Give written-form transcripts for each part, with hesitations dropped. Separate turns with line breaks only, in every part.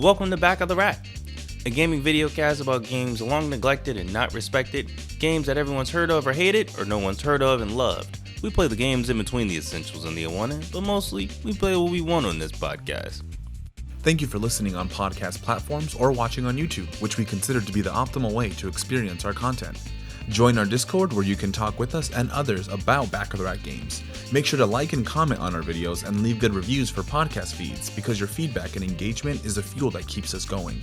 Welcome to Back of the Rack, a gaming videocast about games long neglected and not respected, games that everyone's heard of or hated, or no one's heard of and loved. We play the games in between the essentials and the unwanted, but mostly, we play what we want on this podcast.
Thank you for listening on podcast platforms or watching on YouTube, which we consider to be the optimal way to experience our content. Join our Discord where you can talk with us and others about Back of the Rack games. Make sure to like and comment on our videos and leave good reviews for podcast feeds because your feedback and engagement is the fuel that keeps us going.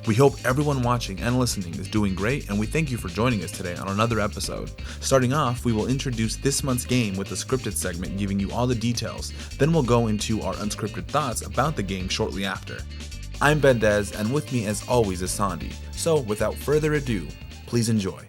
We hope everyone watching and listening is doing great, and we thank you for joining us today on another episode. Starting off, we will introduce this month's game with the scripted segment giving you all the details. Then we'll go into our unscripted thoughts about the game shortly after. I'm Bendezzer, and with me as always is Sondi. So without further ado, please enjoy.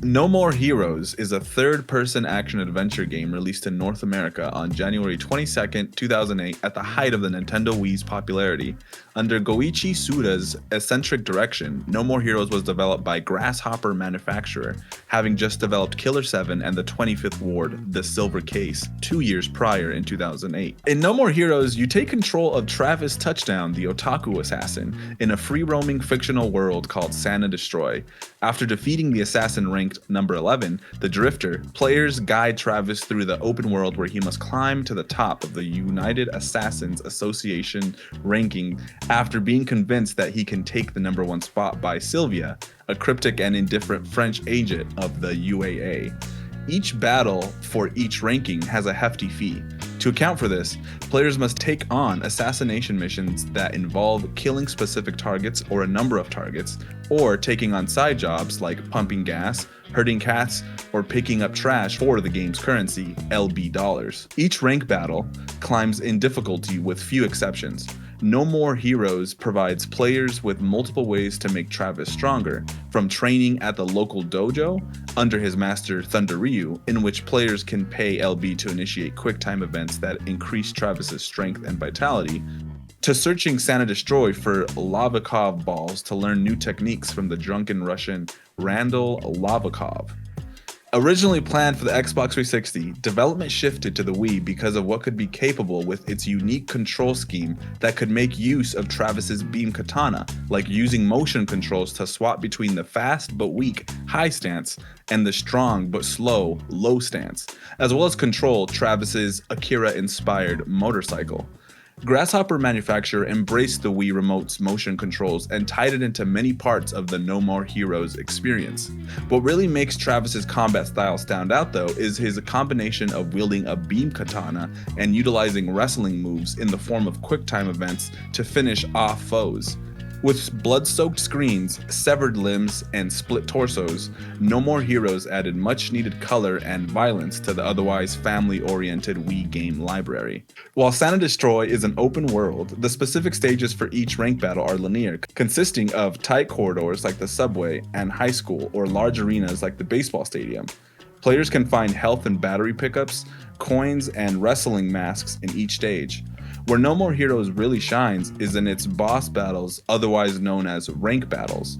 No More Heroes is a third-person action-adventure game released in North America on January 22, 2008 at the height of the Nintendo Wii's popularity. Under Goichi Suda's eccentric direction, No More Heroes was developed by Grasshopper Manufacturer, having just developed Killer 7 and the 25th Ward, The Silver Case, 2 years prior in 2008. In No More Heroes, you take control of Travis Touchdown, the otaku assassin, in a free-roaming fictional world called Sana Destroy. After defeating the assassin ranked number 11, the Drifter, players guide Travis through the open world where he must climb to the top of the United Assassins Association ranking after being convinced that he can take the number 1 spot by Sylvia, a cryptic and indifferent French agent of the UAA. Each battle for each ranking has a hefty fee. To account for this, players must take on assassination missions that involve killing specific targets or a number of targets, or taking on side jobs like pumping gas, herding cats, or picking up trash for the game's currency, LB dollars. Each rank battle climbs in difficulty with few exceptions. No More Heroes provides players with multiple ways to make Travis stronger, from training at the local dojo under his master Thunder Ryu, in which players can pay LB to initiate quick-time events that increase Travis's strength and vitality, to searching Sana Destroy for Lavikov balls to learn new techniques from the drunken Russian Randall Lavikov. Originally planned for the Xbox 360, development shifted to the Wii because of what could be capable with its unique control scheme that could make use of Travis's beam katana, like using motion controls to swap between the fast but weak high stance and the strong but slow low stance, as well as control Travis's Akira-inspired motorcycle. Grasshopper Manufacturer embraced the Wii Remote's motion controls and tied it into many parts of the No More Heroes experience. What really makes Travis's combat style stand out though is his combination of wielding a beam katana and utilizing wrestling moves in the form of quick-time events to finish off foes. With blood-soaked screens, severed limbs, and split torsos, No More Heroes added much-needed color and violence to the otherwise family-oriented Wii game library. While Sana Destroy is an open world, the specific stages for each rank battle are linear, consisting of tight corridors like the subway and high school or large arenas like the baseball stadium. Players can find health and battery pickups, coins, and wrestling masks in each stage. Where No More Heroes really shines is in its boss battles, otherwise known as rank battles.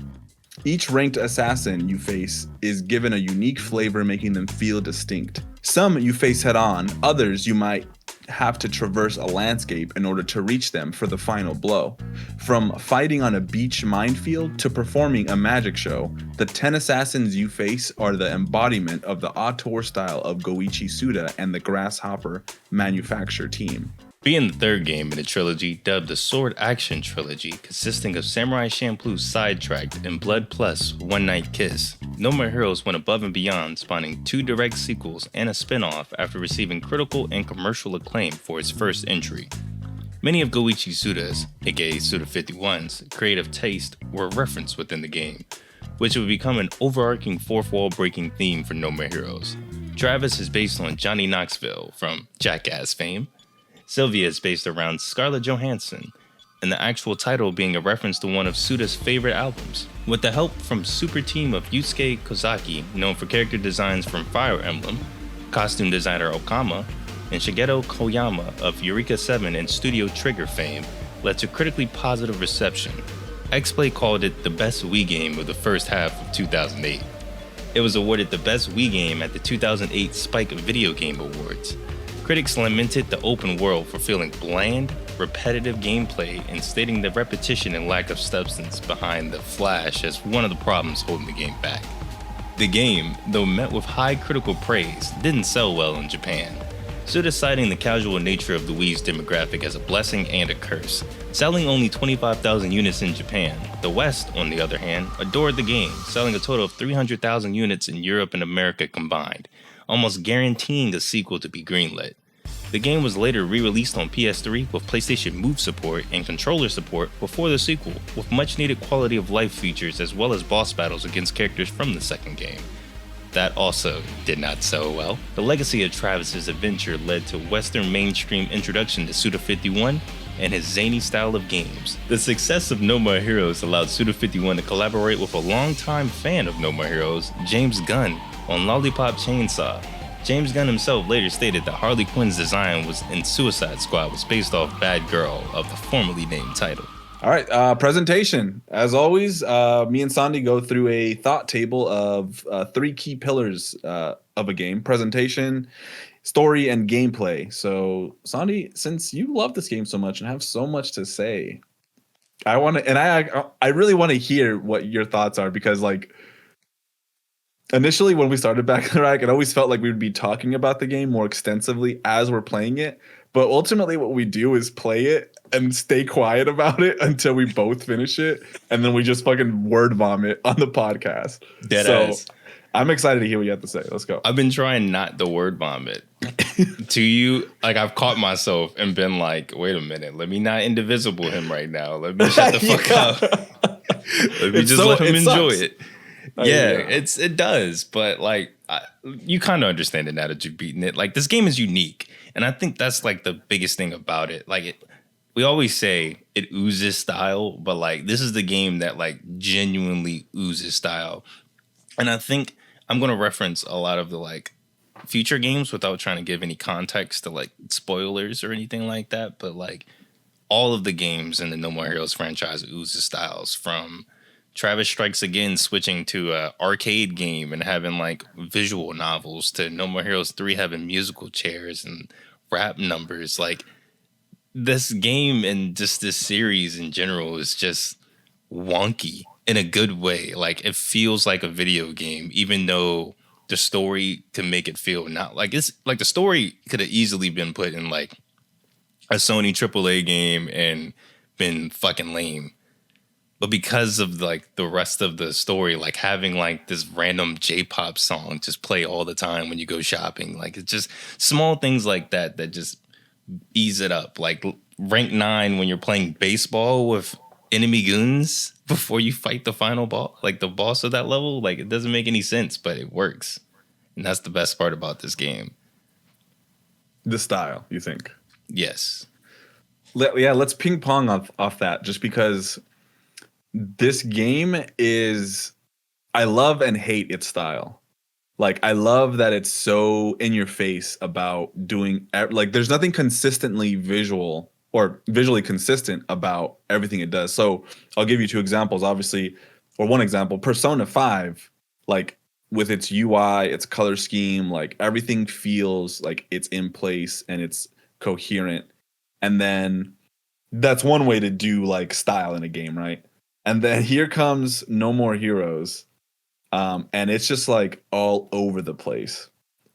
Each ranked assassin you face is given a unique flavor, making them feel distinct. Some you face head on, others you might have to traverse a landscape in order to reach them for the final blow. From fighting on a beach minefield to performing a magic show, the 10 assassins you face are the embodiment of the auteur style of Goichi Suda and the Grasshopper Manufacturer team.
Being the third game in a trilogy dubbed the Sword Action Trilogy, consisting of Samurai Champloo Sidetracked and Blood Plus One Night Kiss, No More Heroes went above and beyond, spawning 2 direct sequels and a spin-off after receiving critical and commercial acclaim for its first entry. Many of Goichi Suda's, aka Suda51's, creative taste were referenced within the game, which would become an overarching fourth-wall breaking theme for No More Heroes. Travis is based on Johnny Knoxville from Jackass fame. Sylvia is based around Scarlett Johansson, and the actual title being a reference to one of Suda's favorite albums. With the help from super team of Yusuke Kozaki, known for character designs from Fire Emblem, costume designer Okama, and Shigeru Koyama of Eureka 7 and Studio Trigger fame, led to critically positive reception. X-Play called it the best Wii game of the first half of 2008. It was awarded the best Wii game at the 2008 Spike Video Game Awards. Critics lamented the open world for feeling bland, repetitive gameplay and stating the repetition and lack of substance behind the flash as one of the problems holding the game back. The game, though met with high critical praise, didn't sell well in Japan. Suda citing the casual nature of the Wii's demographic as a blessing and a curse, selling only 25,000 units in Japan. The West, on the other hand, adored the game, selling a total of 300,000 units in Europe and America combined, almost guaranteeing a sequel to be greenlit. The game was later re-released on PS3 with PlayStation Move support and controller support before the sequel, with much needed quality of life features as well as boss battles against characters from the second game. That also did not sell well. The legacy of Travis's adventure led to Western mainstream introduction to Suda51 and his zany style of games. The success of No More Heroes allowed Suda51 to collaborate with a longtime fan of No More Heroes, James Gunn, on Lollipop Chainsaw. James Gunn himself later stated that Harley Quinn's design in Suicide Squad was based off Bad Girl of the formerly named title.
All right, presentation. As always, me and Sondi go through a thought table of 3 key pillars of a game: presentation, story, and gameplay. So, Sondi, since you love this game so much and have so much to say, I really want to hear what your thoughts are, because like initially when we started Back in the Rack, it always felt like we would be talking about the game more extensively as we're playing it. But ultimately what we do is play it and stay quiet about it until we both finish it. And then we just fucking word vomit on the podcast.
Deadass.
I'm excited to hear what you have to say. Let's go.
I've been trying not to word vomit to you. Like, I've caught myself and been like, wait a minute, let me not indivisible him right now. Let me shut the fuck up. Let me let him enjoy it. It does. But like, you kind of understand it now that you've beaten it. Like, this game is unique. And I think that's like the biggest thing about it. Like, we always say it oozes style, but like, this is the game that like genuinely oozes style. And I think I'm going to reference a lot of the like future games without trying to give any context to like spoilers or anything like that. But like, all of the games in the No More Heroes franchise oozes styles, from Travis Strikes Again switching to a arcade game and having like visual novels, to No More Heroes 3 having musical chairs and rap numbers. Like, this game and just this series in general is just wonky in a good way. Like, it feels like a video game, even though the story can make it feel not like it's like the story could have easily been put in like a Sony AAA game and been fucking lame. But because of like the rest of the story, like having like this random J-pop song just play all the time when you go shopping, like it's just small things like that that just ease it up. Like rank 9 when you're playing baseball with enemy goons before you fight the final ball, like the boss of that level. Like, it doesn't make any sense, but it works. And that's the best part about this game.
The style, you think?
Yes.
Let's ping pong off that, just because this game is, I love and hate its style. Like, I love that it's so in your face about doing, like, there's nothing consistently visual or visually consistent about everything it does. So I'll give you 2 examples, obviously, or one example. Persona 5, like, with its UI, its color scheme, like, everything feels like it's in place and it's coherent. And then that's one way to do like style in a game, right? And then here comes No More Heroes. And it's just like all over the place.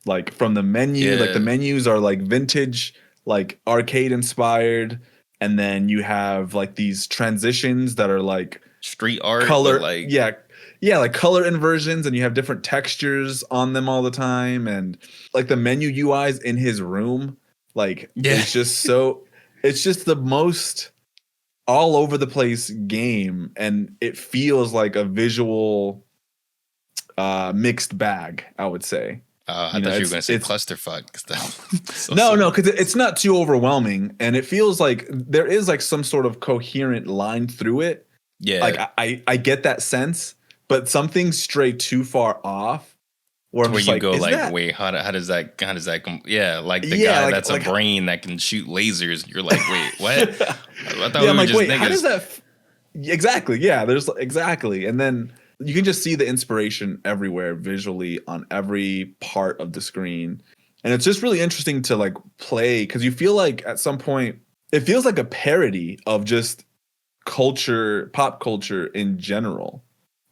Like, from the menu, like the menus are like vintage, like arcade inspired. And then you have like these transitions that are like
street art,
color,
like
like color inversions, and you have different textures on them all the time. And like the menu UIs in his room, like it's just so, it's just the most all over the place game. And it feels like a visual mixed bag, I would say.
I thought you were going to say clusterfuck.
No, because it's not too overwhelming, and it feels like there is like some sort of coherent line through it. Yeah, like I get that sense, but something stray too far off,
where you like, go like, wait, how does that come? Yeah, like the guy like, that's like, a brain that can shoot lasers. You're like, wait, what? I thought we were just niggas.
How does that? Exactly. Yeah, there's exactly, and then you can just see the inspiration everywhere visually on every part of the screen. And it's just really interesting to like play, because you feel like at some point it feels like a parody of just pop culture in general.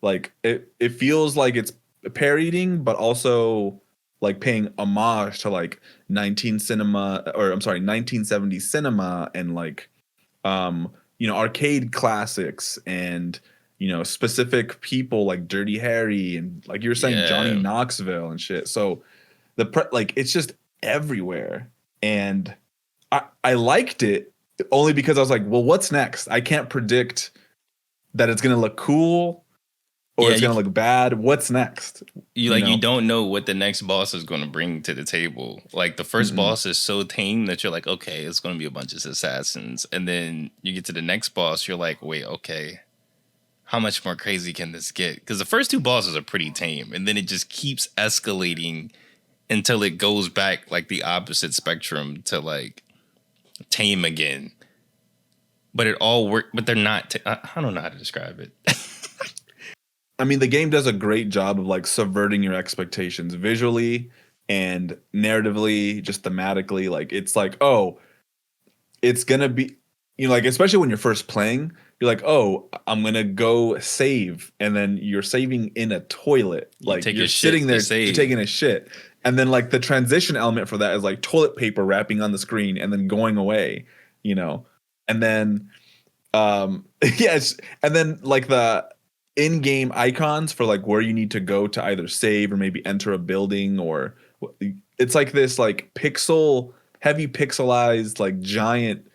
Like it feels like it's parodying, but also like paying homage to like 1970s cinema and like arcade classics and specific people like Dirty Harry and like you were saying Johnny
Yeah.
Knoxville and shit. So like it's just everywhere. And I liked it only because I was like, well, what's next? I can't predict that it's gonna look cool or
Yeah,
it's gonna look bad. What's next?
you don't know what the next boss is going to bring to the table. Like the first
Mm-mm.
boss is so tame that you're like, okay, it's going to be a bunch of assassins, and then you get to the next boss, you're like, wait, okay, how much more crazy can this get? Because the first two bosses are pretty tame, and then it just keeps escalating until it goes back like the opposite spectrum to like tame again. But it all work. But they're not. I don't know how to describe it.
I mean, the game does a great job of like subverting your expectations visually and narratively, just thematically. Like it's like, oh, it's gonna be, like especially when you're first playing, you're like, oh, I'm gonna go save, and then you're saving in a toilet,
You
like
take
you're
a
sitting
shit to
there, you're
save.
taking a shit, and then like the transition element for that is like toilet paper wrapping on the screen and then going away, you know, and then yes, and then like the in-game icons for like where you need to go to either save or maybe enter a building or it's like this like heavy pixelized like giant,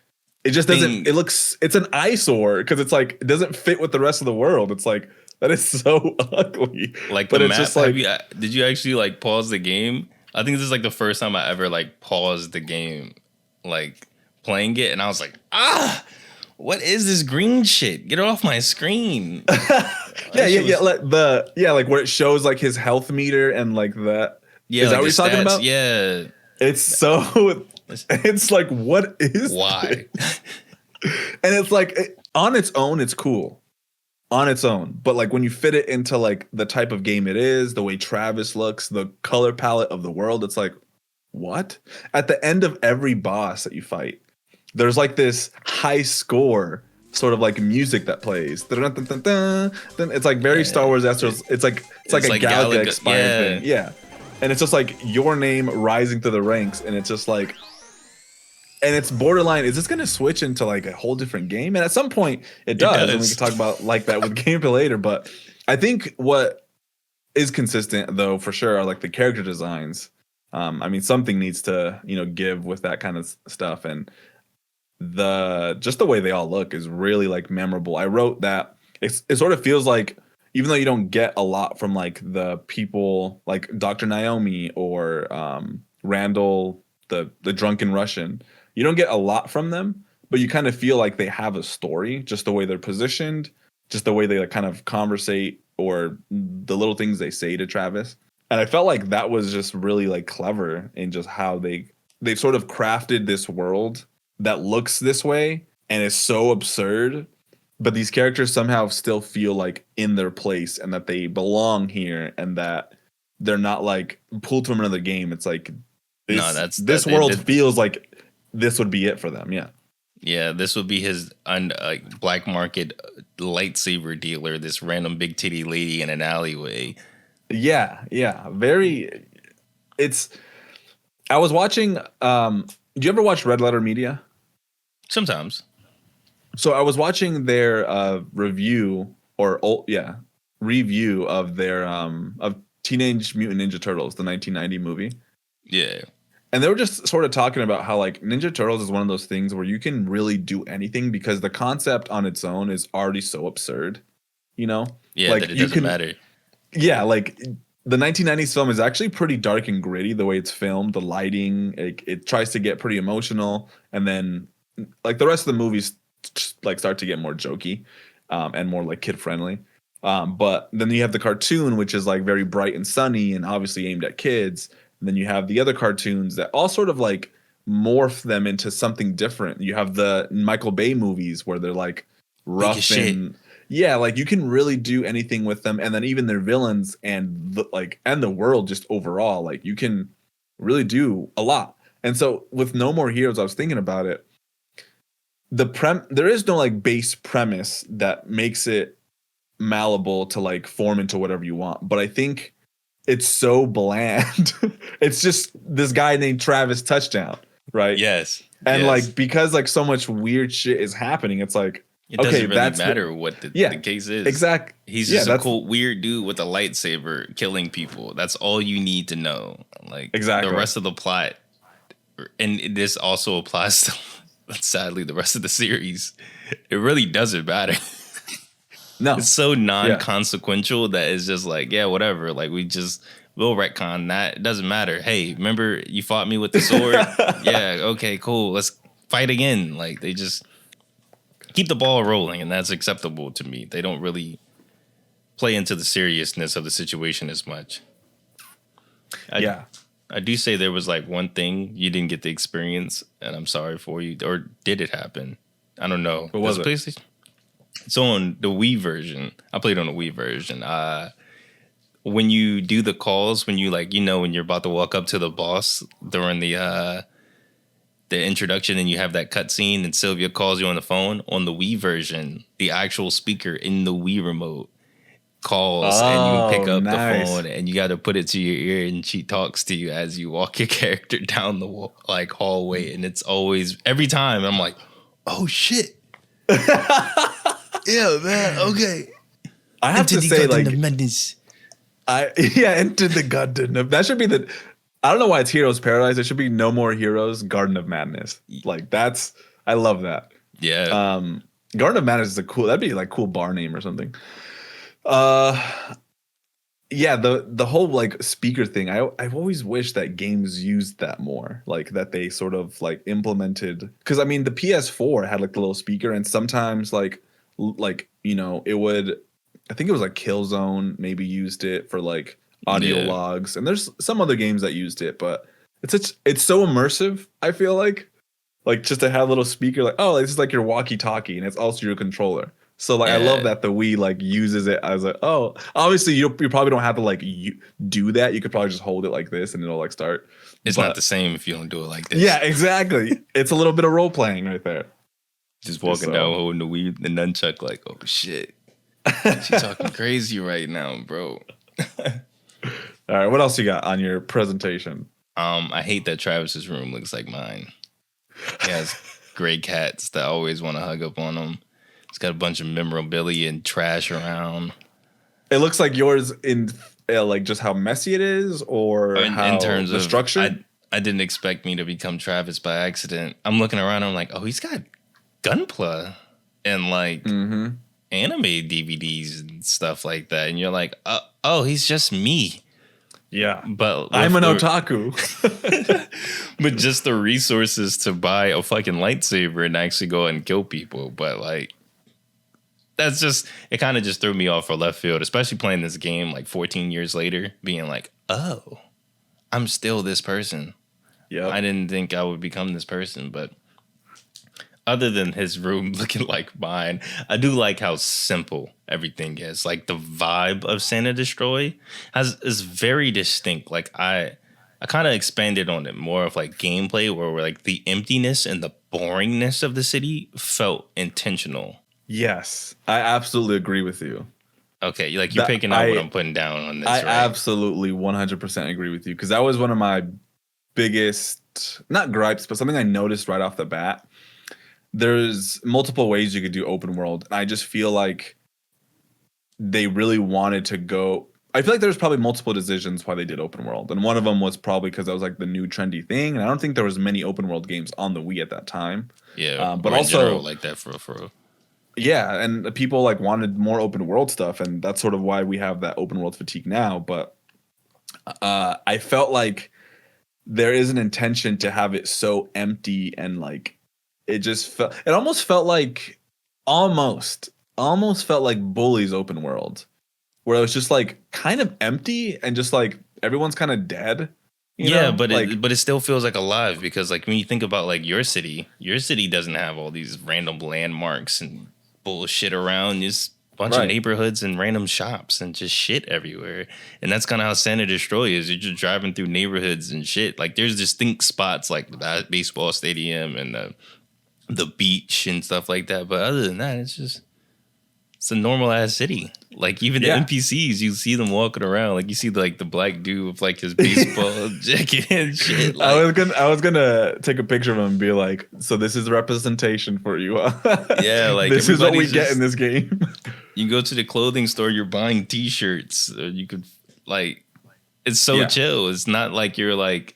it just doesn't,
Thing
it's an eyesore because it's like it doesn't fit with the rest of the world. It's like that is so ugly.
like the
But it's
map.
just like
Did you actually like pause the game? I think this is like the first time I ever like paused the game, like playing it, and I was like, what is this green shit? Get it off my screen.
yeah,
That
yeah,
shit
yeah.
was
Like where it shows like his health meter and like that.
yeah,
Is that
like
what
the
you're talking
stats.
about?
Yeah,
It's so it's like what is
why?
this? And it's like on its own, it's cool on its own. But like when you fit it into like the type of game it is, the way Travis looks, the color palette of the world, it's like, what? At the end of every boss that you fight, there's like this high score sort of like music that plays. Then it's like very Star
Yeah,
Wars Astros. It's like
it's
a
like
Galaga
Galaga.
expired thing.
Yeah,
Yeah. And it's just like your name rising through the ranks, and it's just like, and it's borderline. Is this going to switch into like a whole different game? And at some point, it
it
does, and we can
does.
talk about like that with gameplay later. But I think what is consistent though for sure are like the character designs. I mean, something needs to give with that kind of stuff, and just the way they all look is really like memorable. I wrote that it sort of feels like even though you don't get a lot from like the people like Dr. Naomi or Randall, the drunken Russian, you don't get a lot from them, but you kind of feel like they have a story, just the way they're positioned, just the way they like kind of conversate or the little things they say to Travis. And I felt like that was just really like clever in just how they've sort of crafted this world that looks this way and is so absurd, but these characters somehow still feel like in their place and that they belong here and that they're not like pulled from another game. It's like
No,
this
that's that.
this world feels like this would be it for them. Yeah.
Yeah, this would be his black market lightsaber dealer. This random big titty lady in an alleyway.
Yeah, yeah. Very it's I was watching do you ever watch Red Letter Media?
Sometimes.
So I was watching their review review of their of Teenage Mutant Ninja Turtles, the 1990 movie.
Yeah.
And they were just sort of talking about how like Ninja Turtles is one of those things where you can really do anything because the concept on its own is already so absurd, you know?
Yeah,
Like
that it
you
doesn't
can
matter.
yeah, like the 1990s film is actually pretty dark and gritty the way it's filmed, the lighting, it tries to get pretty emotional and then like the rest of the movies like start to get more jokey and more like kid friendly. But then you have the cartoon, which is like very bright and sunny and obviously aimed at kids. And then you have the other cartoons that all sort of like morph them into something different. You have the Michael Bay movies where they're like
Weak as
rough
shit.
and yeah, like you can really do anything with them. And then even their villains and the world just overall, like you can really do a lot. And so with No More Heroes, I was thinking about it. there is no like base premise that makes it malleable to like form into whatever you want. But I think it's so bland. It's just this guy named Travis Touchdown, right?
Yes.
And
Yes.
like because like so much weird shit is happening, it's like
It doesn't really
that's
matter what the case is.
Exactly.
He's just a cool, weird dude with a lightsaber killing people. That's all you need to know. Like the rest of the plot, and this also applies to, sadly, the rest of the series. It really doesn't matter.
No,
it's so non-consequential that it's just like, yeah, whatever. Like we'll retcon that. It doesn't matter. Hey, remember you fought me with the sword? Yeah, okay, cool. Let's fight again. Like they just keep the ball rolling, and that's acceptable to me. They don't really play into the seriousness of the situation as much. I do say there was like one thing you didn't get the experience, and I'm sorry for you. Or did it happen? I don't know.
What was it?
It's on the Wii version. I played on the Wii version. When you do the calls, when you like, when you're about to walk up to the boss during the introduction, and you have that cutscene, and Sylvia calls you on the phone. On the Wii version, the actual speaker in the Wii remote calls, and you pick up the phone, and you got to put it to your ear, and she talks to you as you walk your character down the hallway, and it's always every time I'm like, oh shit. Yeah, man. Okay.
I have to say, like, into the Garden of, that should be the. I don't know why it's Heroes Paradise. It should be No More Heroes, Garden of Madness. Like I love that.
Yeah.
Garden of Madness is that'd be like cool bar name or something. Yeah, the whole like speaker thing. I've always wished that games used that more, like that they sort of like implemented. Because I mean, the PS4 had like the little speaker, and sometimes like it would. I think it was like Killzone maybe used it for like audio logs, and there's some other games that used it, but it's so immersive. I feel like just to have a little speaker, like, oh, this is like your walkie-talkie, and it's also your controller. So like I love that the Wii like uses it as obviously you probably don't have to like do that. You could probably just hold it like this and it'll like start.
It's not the same if you don't do it like this.
Yeah, exactly. It's a little bit of role playing right there.
Just walking down holding the Wii, the nunchuck, like, oh shit, she's talking crazy right now, bro.
All right, what else you got on your presentation?
I hate that Travis's room looks like mine. He has gray cats that always want to hug up on him. It's got a bunch of memorabilia and trash around.
It looks like yours in like just how messy it is, or in terms of structure.
I didn't expect me to become Travis by accident. I'm looking around. I'm like, oh, he's got Gunpla and like anime DVDs and stuff like that. And you're like, oh, he's just me.
Yeah,
but
I'm an otaku.
But just the resources to buy a fucking lightsaber and actually go and kill people. But like, that's just, it kind of just threw me off for left field, especially playing this game like 14 years later, being like, oh, I'm still this person. Yeah, I didn't think I would become this person, but other than his room looking like mine, I do like how simple everything is. Like the vibe of Santa Destroy is very distinct. Like I kind of expanded on it more of like gameplay, where like the emptiness and the boringness of the city felt intentional.
Yes, I absolutely agree with you.
Okay, like you're picking up what I'm putting down on this.
I absolutely 100% agree with you, because that was one of my biggest, not gripes, but something I noticed right off the bat. There's multiple ways you could do open world, and I just feel like they really wanted to go. I feel like there's probably multiple decisions why they did open world, and one of them was probably because that was like the new trendy thing, and I don't think there was many open world games on the Wii at that time.
Yeah,
but also
like that for.
Yeah, and people like wanted more open world stuff, and that's sort of why we have that open world fatigue now. But I felt like there is an intention to have it so empty, and like it almost felt like Bully's open world, where it was just like kind of empty and just like everyone's kind of dead. You know?
But it still feels like alive, because like when you think about like your city doesn't have all these random landmarks and bullshit around. Just a bunch of neighborhoods and random shops and just shit everywhere. And that's kind of how Santa Destroy is. You're just driving through neighborhoods and shit. Like there's distinct spots like that baseball stadium and the the beach and stuff like that. But other than that, it's a normal ass city. Like even the
Yeah.
NPCs, you see them walking around. Like you see like the black dude with like his baseball jacket and shit. Like,
I was gonna take a picture of him and be like, so this is representation for you.
yeah, like
This is what we
everybody's
get in this game.
You go to the clothing store, you're buying T-shirts. Or you could like, it's so
Yeah.
chill. It's not like you're like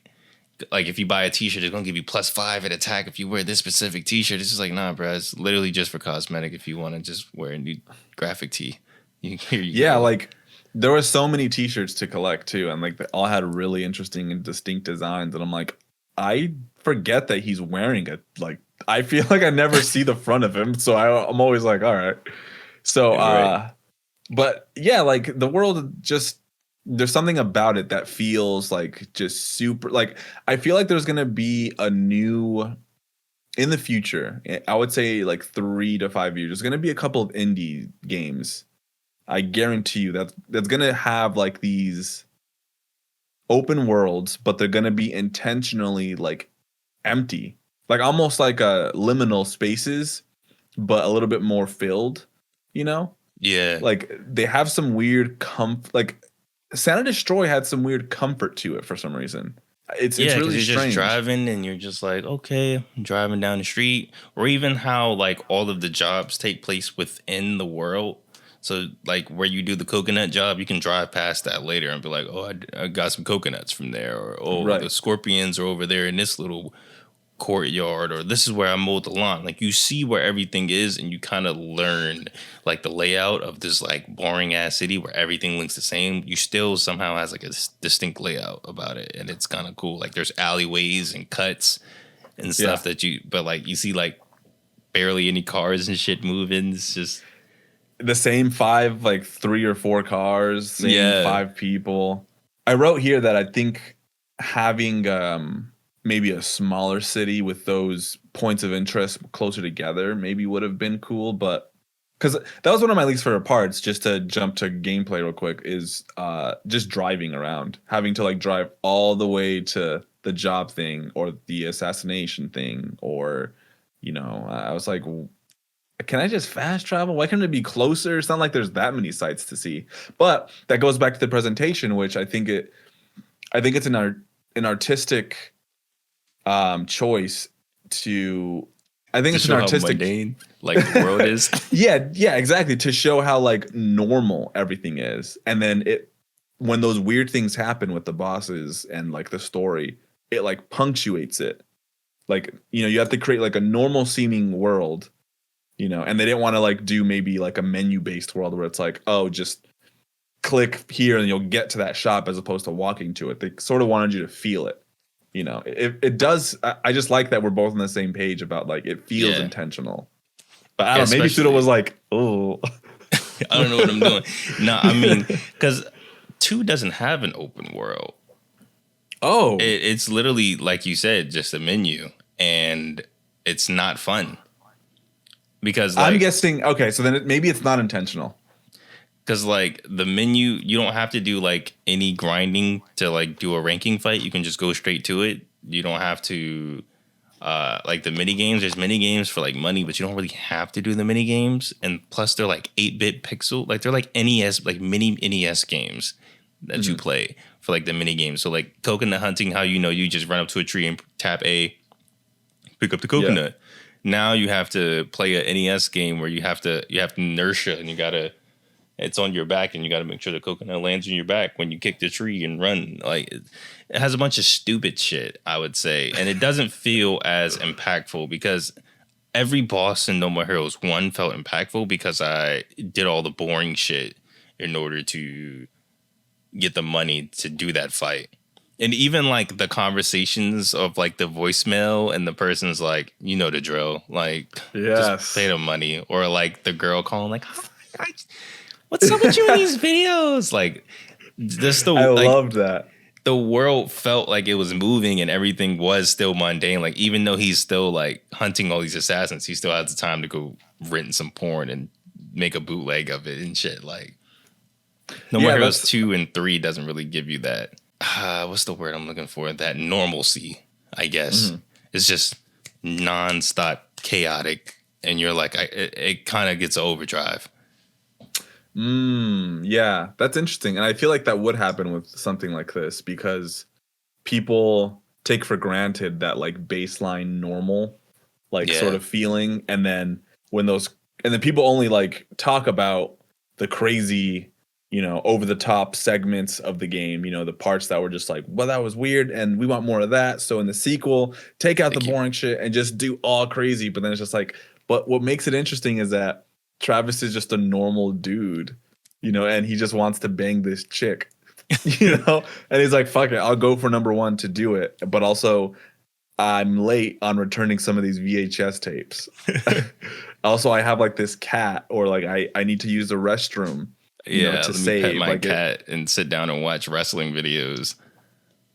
if you buy a T-shirt, it's gonna give you +5 at attack if you wear this specific T-shirt. It's just like, nah, bro. It's literally just for cosmetic. If you want to just wear a new graphic tee, here you
Yeah,
go.
like there were so many T-shirts to collect too, and like they all had really interesting and distinct designs. And I'm like, I forget that he's wearing it. Like I feel like I never see the front of him, so I'm always like, all right. So,
Right.
but yeah, like the world just there's something about it that feels like just super. Like I feel like there's gonna be a new in the future. I would say like 3 to 5 years. There's gonna be a couple of indie games. I guarantee you that's gonna have like these open worlds, but they're gonna be intentionally like empty, like almost like liminal spaces, but a little bit more filled. You know,
Yeah.
like they have some weird like Santa Destroy had some weird comfort to it for some reason. It's
Yeah, because
really
you're just
strange.
driving and you're just like, okay, I'm driving down the street, or even how like all of the jobs take place within the world. So like where you do the coconut job, you can drive past that later and be like, oh, I got some coconuts from there, or oh, the
Right.
scorpions are over there in this little courtyard, or this is where I mowed the lawn. Like you see where everything is, and you kind of learn like the layout of this like boring ass city where everything looks the same. You still somehow has like a distinct layout about it, and it's kind of cool. Like there's alleyways and cuts and stuff
Yeah.
that but like you see like barely any cars and shit moving. It's just
The same 5, like 3 or 4 cars, same
yeah,
5 people. I wrote here that I think having maybe a smaller city with those points of interest closer together maybe would have been cool, but because that was one of my least favorite parts, just to jump to gameplay real quick, is just driving around, having to like drive all the way to the job thing or the assassination thing, or I was like, can I just fast travel? Why can't it be closer? It's not like there's that many sites to see. But that goes back to the presentation, which I think it's an artistic choice to I think
to
it's an
show how
artistic
mundane like the world is.
yeah, exactly, to show how like normal everything is. And then when those weird things happen with the bosses and like the story, it like punctuates it. Like, you have to create like a normal seeming world. And they didn't want to like do maybe like a menu based world where it's like, oh, just click here and you'll get to that shop, as opposed to walking to it. They sort of wanted you to feel it. It does. I just like that we're both on the same page about like it feels
Yeah.
intentional. But I
Yeah,
don't know, maybe Suda
especially-
was like, oh,
I don't know what I'm doing. No, I mean, because 2 doesn't have an open world.
oh,
It's literally, like you said, just a menu, and it's not fun. Because like,
I'm guessing. Okay, so then maybe it's not intentional.
because like the menu, you don't have to do like any grinding to like do a ranking fight. You can just go straight to it. You don't have to like the mini games. There's mini games for like money, but you don't really have to do the mini games. And plus, they're like 8-bit pixel, like they're like NES, like mini NES games that you play for like the mini games. So like coconut hunting, how you just run up to a tree and tap A, pick up the coconut. Now you have to play a NES game where you have inertia, and it's on your back, and you got to make sure the coconut lands on your back when you kick the tree and run. Like it has a bunch of stupid shit, I would say, and it doesn't feel as impactful because every boss in No More Heroes 1 felt impactful because I did all the boring shit in order to get the money to do that fight. And even like the conversations of like the voicemail and the person's like, you know the drill, like
Yes.
just pay the money, or like the girl calling like, hi, what's up with you in these videos? Like just
I loved that.
the world felt like it was moving and everything was still mundane. Like even though he's still like hunting all these assassins, he still has the time to go rent some porn and make a bootleg of it and shit. Like No More Heroes 2 and 3 doesn't really give you that. What's the word I'm looking for? That normalcy, I guess. It's just nonstop chaotic, and you're like, it kind of gets overdrive.
Yeah, that's interesting. And I feel like that would happen with something like this because people take for granted that like baseline normal like sort
Yeah,
of feeling, and then when those and then people only like talk about the crazy, over the top segments of the game, the parts that were just like, well, that was weird and we want more of that, so in the sequel take out
they
the
keep.
boring shit and just do all crazy. But then it's just like, but what makes it interesting is that Travis is just a normal dude, and he just wants to bang this chick. And he's like, fuck it, I'll go for number one to do it, but also I'm late on returning some of these VHS tapes. Also, I have like this cat, or like I need to use the restroom,
Yeah,
to
let me pet
save.
my
Like
cat and sit down and watch wrestling videos.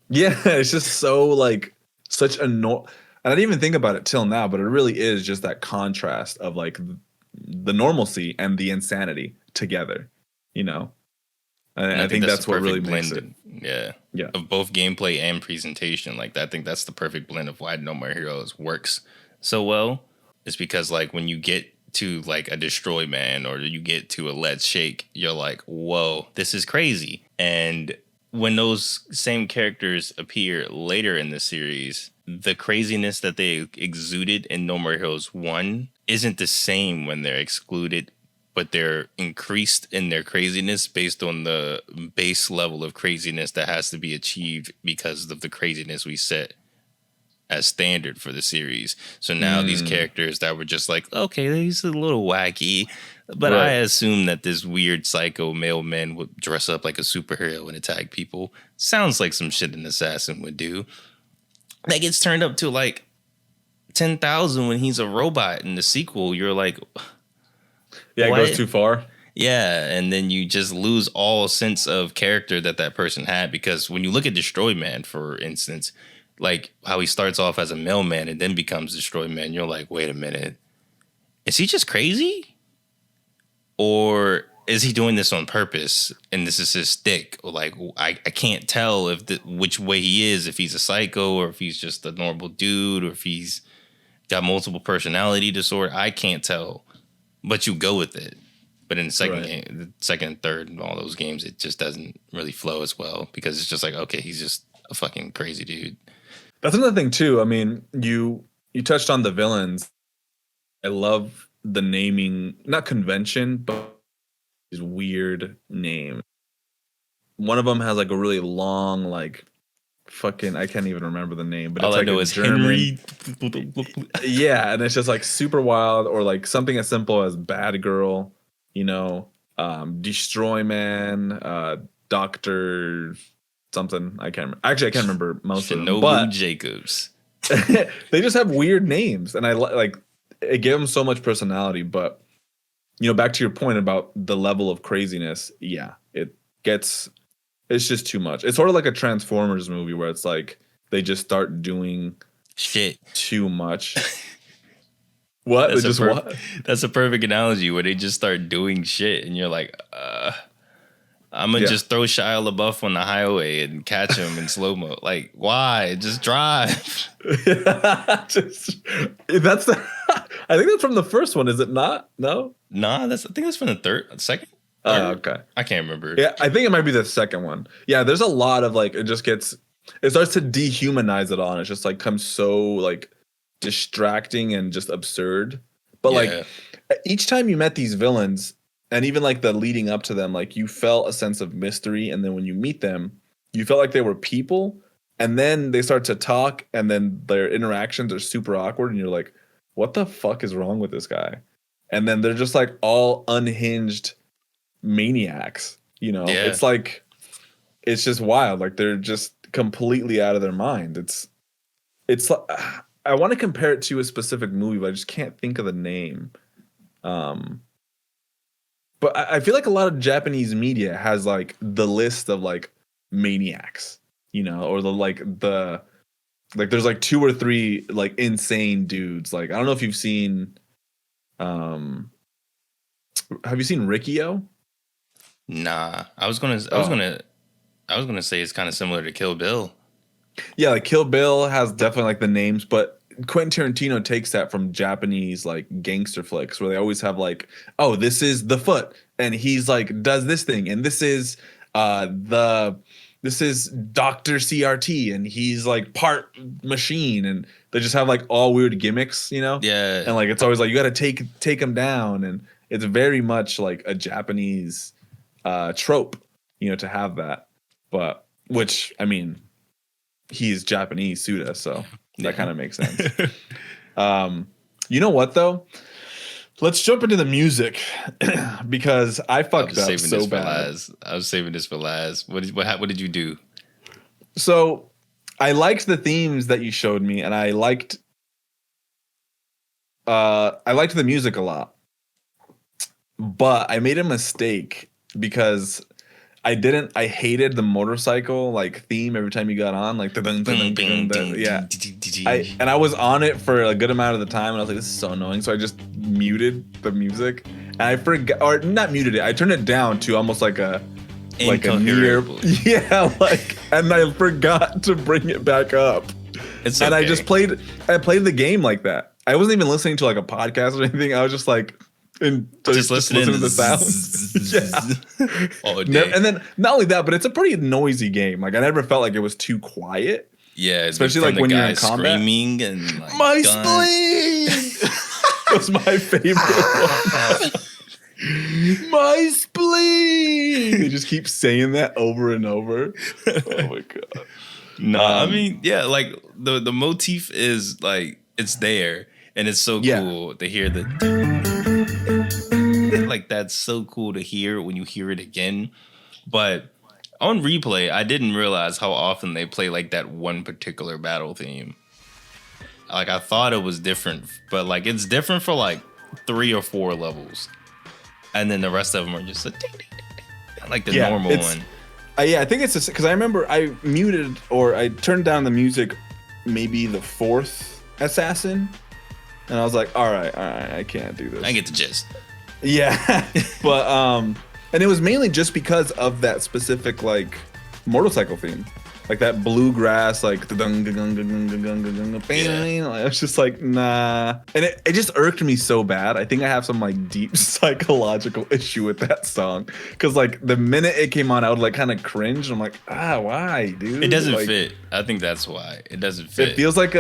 yeah, it's just so like such a no. And I didn't even think about it till now, but it really is just that contrast of like the normalcy and the insanity together, you know. And
And I
I
think
think
that's the
that's what really
perfect
makes it.
blend, yeah,
Yeah.
of both gameplay and presentation. Like, I think that's the perfect blend of why No More Heroes works so well. Is because like when you get to like a Destroy Man or you get to a Let's Shake, you're like, whoa, this is crazy. And when those same characters appear later in the series, the craziness that they exuded in No More Heroes 1 isn't the same when they're excluded, but they're increased in their craziness based on the base level of craziness that has to be achieved because of the craziness we set as standard for the series. So now these
Mm,
characters that were just like, okay, he's a little wacky, but I
right.
assume that this weird psycho mailman would dress up like a superhero and attack people. Sounds like some shit an assassin would do. That gets turned up to like 10,000 when he's a robot in the sequel. You're like,
Yeah, it goes
what?
too far.
Yeah, and then you just lose all sense of character that person had, because when you look at Destroy Man, for instance, like how he starts off as a mailman and then becomes Destroy Man, you're like, wait a minute, is he just crazy, or is he doing this on purpose and this is his stick? Or like, I can't tell if which way he is, if he's a psycho or if he's just a normal dude or if he's got multiple personality disorder. I can't tell, but you go with it. But in the second
Right.
game, the second and third and all those games, it just doesn't really flow as well because it's just like, okay, he's just a fucking crazy dude.
That's another thing too. I mean, you touched on the villains. I love the naming, not convention, but these weird names. One of them has like a really long, like fucking, I can't even remember the name, but
All
it's
I
like a
know is
German.
Henry.
Yeah, and it's just like super wild, or like something as simple as Bad Girl, Destroy Man, Doctor something. I can't remember. Actually, I can't remember most of them,
Shinobu
but
Jacobs.
they just have weird names, and I like it gave them so much personality. But back to your point about the level of craziness, yeah, it's just too much. It's sort of like a Transformers movie where it's like they just start doing
Shit.
too much. What? They
That's a
just what?
that's a perfect analogy where they just start doing shit and you're like, I'm gonna
Yeah.
just throw Shia LaBeouf on the highway and catch him in slow mo. Like, why? Just drive.
That's the, I think that's from the first one, is it not? No?
Nah, I think that's from the second, third.
Okay.
I can't remember.
Yeah, I think it might be the second one. Yeah, there's a lot of like it starts to dehumanize it all, and it's just like comes so like distracting and just absurd. But like
Yeah.
each time you met these villains, and even like the leading up to them, like you felt a sense of mystery, and then when you meet them, you felt like they were people, and then they start to talk, and then their interactions are super awkward, and you're like, what the fuck is wrong with this guy? And then they're just like all unhinged maniacs.
Yeah.
It's like it's just wild. Like they're just completely out of their mind. It's like I want to compare it to a specific movie, but I just can't think of the name. But I feel like a lot of Japanese media has like the list of like maniacs, or there's like two or three like insane dudes. Like I don't know if you've seen have you seen Rikio?
Nah. I was gonna say it's kind of similar to Kill Bill.
Yeah, like Kill Bill has definitely like the names, but Quentin Tarantino takes that from Japanese like gangster flicks, where they always have like, oh, this is the foot, and he's like does this thing, and this is this is Dr. CRT, and he's like part machine, and they just have like all weird gimmicks, you know?
Yeah.
And like it's always like you got to take him down, and it's very much like a Japanese trope, you know, to have that. But which I mean, he's Japanese Suda, so that kind of makes sense. You know what though? Let's jump into the music because I fucked up so bad.
I was saving this for last. What did you do?
So I liked the themes that you showed me, and I liked the music a lot. But I made a mistake because I hated the motorcycle like theme every time you got on, like yeah. I was on it for a good amount of the time, and I was like, this is so annoying. So I just muted the music, and I forgot, or not muted it. I turned it down to almost like a near, yeah, like, and I forgot to bring it back up.
It's okay.
And I played the game like that. I wasn't even listening to like a podcast or anything. I was just like. And just listening to the sounds. Yeah.
All day.
And then not only that, but it's a pretty noisy game. Like I never felt like it was too quiet.
Yeah,
especially like when you're in combat.
Screaming and like
my spleen was my favorite one. My spleen. They just keep saying that over and over. Oh my god.
No, I mean, yeah, like the motif is like it's there, and it's so cool to hear the. Like that's so cool to hear when you hear it again. But on replay, I didn't realize how often they play like that one particular battle theme. Like I thought it was different, but like it's different for like 3 or 4 levels, and then the rest of them are just like the normal one.
Yeah, I think it's because I remember I muted or I turned down the music maybe the 4th assassin, and I was like, all right, I can't do this.
I get the gist.
Yeah, but and it was mainly just because of that specific like motorcycle theme, like that bluegrass, like I was just like nah, and it just irked me so bad. I think I have some like deep psychological issue with that song because like the minute it came on, I would like kind of cringe. I'm like, why, dude?
It doesn't
like,
fit. I think that's why it doesn't fit.
It feels like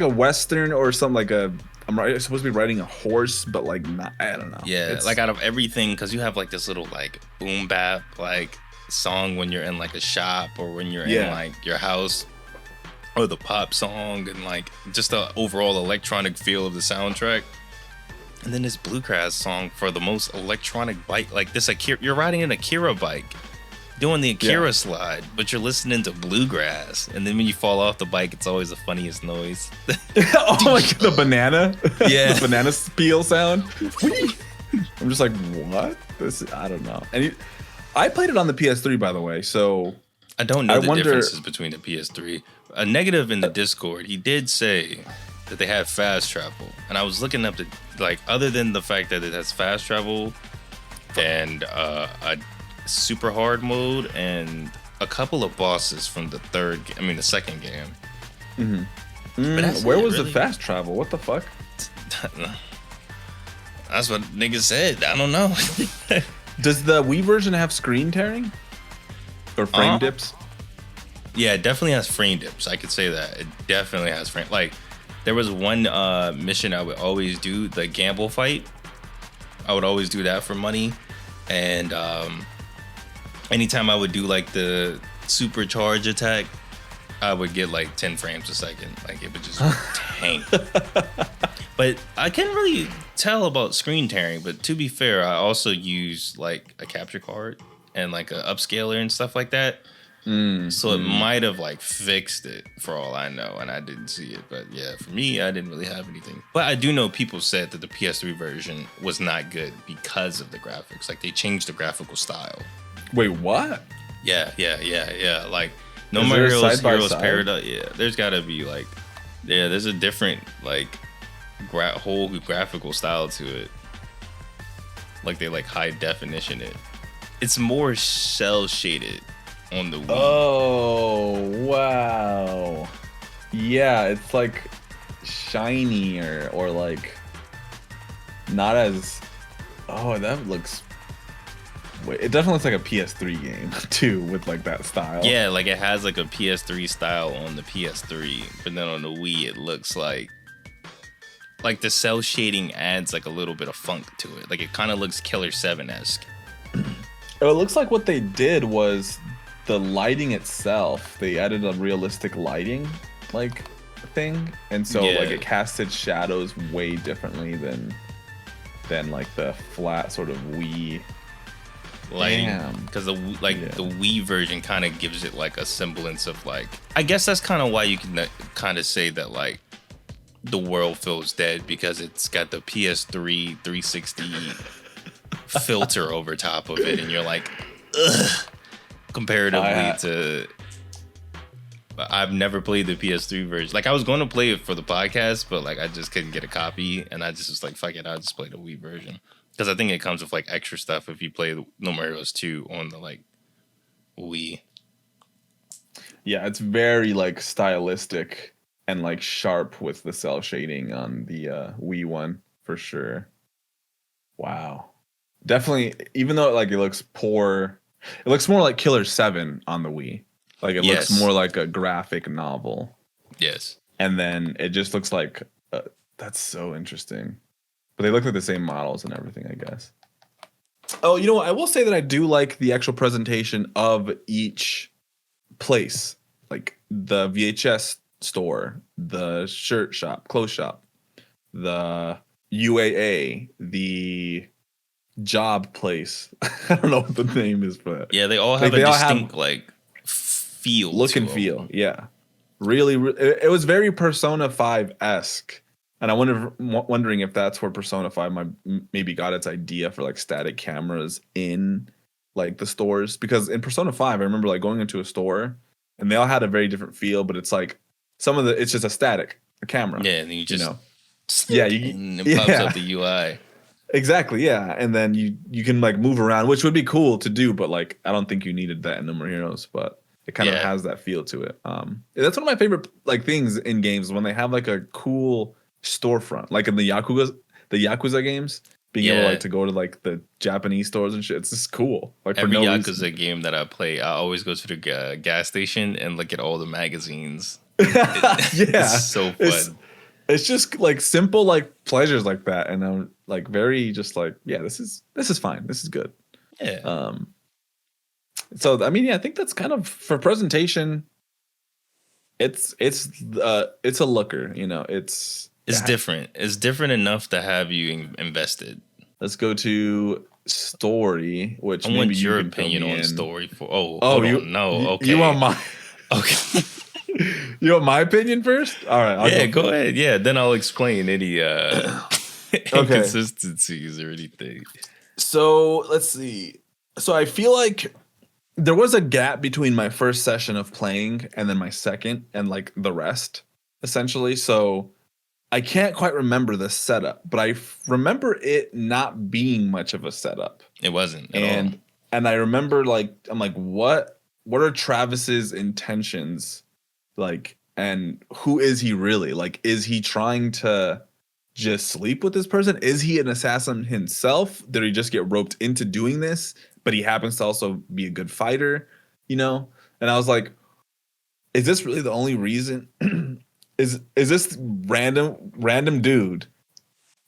a western or something like a. I'm supposed to be riding a horse, but like not. I don't know.
Yeah, it's like out of everything, because you have like this little like boom bap like song when you're in like a shop or when you're in like your house, or the pop song and like just the overall electronic feel of the soundtrack. And then this bluegrass song for the most electronic bike, like this you're riding an Akira bike, doing the Akira slide, but you're listening to bluegrass, and then when you fall off the bike, it's always the funniest noise.
Oh my god, the banana,
yeah,
the banana peel sound. I'm just like, what? I don't know. And I played it on the PS3, by the way, so
I don't know the differences between the PS3. A negative in the Discord, he did say that they have fast travel, and I was looking up to like other than the fact that it has fast travel and a super hard mode and a couple of bosses from the second game.
Mm-hmm. Where was the fast travel? What the fuck?
That's what niggas said. I don't know.
Does the Wii version have screen tearing or frame dips?
Yeah, it definitely has frame dips. I could say that. It definitely has frame. Like there was one mission I would always do, the gamble fight. I would always do that for money, and anytime I would do like the supercharge attack, I would get like 10 frames a second. Like it would just tank. But I can't really tell about screen tearing. But to be fair, I also use like a capture card and like a upscaler and stuff like that. So it might have like fixed it for all I know, and I didn't see it. But yeah, for me, I didn't really have anything. But I do know people said that the PS3 version was not good because of the graphics. Like they changed the graphical style.
Wait, what?
Yeah. Like No More Heroes Paradise. Yeah, there's gotta be like, there's a different like whole graphical style to it. Like they like high definition it. It's more cell shaded on the Wii.
Oh wow. Yeah, it's like shinier or like not as. Oh, that looks. Wait, it definitely looks like a PS3 game too, with like that style.
Yeah, like it has like a PS3 style on the PS3, but then on the Wii it looks like the cell shading adds like a little bit of funk to it. Like it kind of looks Killer 7-esque.
It looks like what they did was the lighting itself. They added a realistic lighting like thing, and so like it casted shadows way differently than like the flat sort of Wii
lighting, because the Wii version kind of gives it like a semblance of like, I guess that's kind of why you can kind of say that like the world feels dead, because it's got the PS3 360 filter over top of it, and you're like, ugh, comparatively to. I've never played the PS3 version. Like I was going to play it for the podcast, but like I just couldn't get a copy, and I just was like, fuck it, I'll just play the Wii version, because I think it comes with like extra stuff if you play No More Heroes 2 on the like Wii.
Yeah, it's very like stylistic and like sharp with the cell shading on the Wii one for sure. Wow, definitely. Even though like it looks poor, it looks more like Killer 7 on the Wii. Like it looks more like a graphic novel.
Yes.
And then it just looks like that's so interesting. But they look like the same models and everything, I guess. Oh, you know what? I will say that I do like the actual presentation of each place. Like the VHS store, the shirt shop, clothes shop, the UAA, the job place. I don't know what the name is, but
yeah, they all have a distinct like feel,
look and feel. Yeah, really, it was very Persona 5-esque, and I wondering if that's where Persona 5 maybe got its idea for like static cameras in like the stores, because in Persona 5 I remember like going into a store and they all had a very different feel, but it's like it's just a camera.
Yeah, and you just
and
it pops up the UI.
Exactly, yeah, and then you can like move around, which would be cool to do, but like I don't think you needed that in No More Heroes, but it kind of has that feel to it. That's one of my favorite like things in games, when they have like a cool storefront, like in the Yakuza games, being able like to go to like the Japanese stores and shit. It's just cool. Like
every Yakuza game that I play, I always go to the gas station and look at all the magazines. It's so fun.
It's just like simple like pleasures like that, and I'm like very just like, yeah, this is fine. This is good.
Yeah.
So I mean, yeah, I think that's kind of for presentation. It's a looker, you know. It's
different. It's different enough to have you invested.
Let's go to story, which
I want your opinion on story. Okay.
You want my
okay.
You want my opinion first? All right.
Go ahead. Yeah, then I'll explain any inconsistencies or anything.
So let's see. So I feel like there was a gap between my first session of playing and then my second and like the rest, essentially. So I can't quite remember the setup, but I remember it not being much of a setup.
It wasn't at all.
And I remember like, I'm like, what are Travis's intentions? Like, and who is he really? Like, is he trying to just sleep with this person? Is he an assassin himself? Did he just get roped into doing this? But he happens to also be a good fighter, you know? And I was like, is this really the only reason? Is this random dude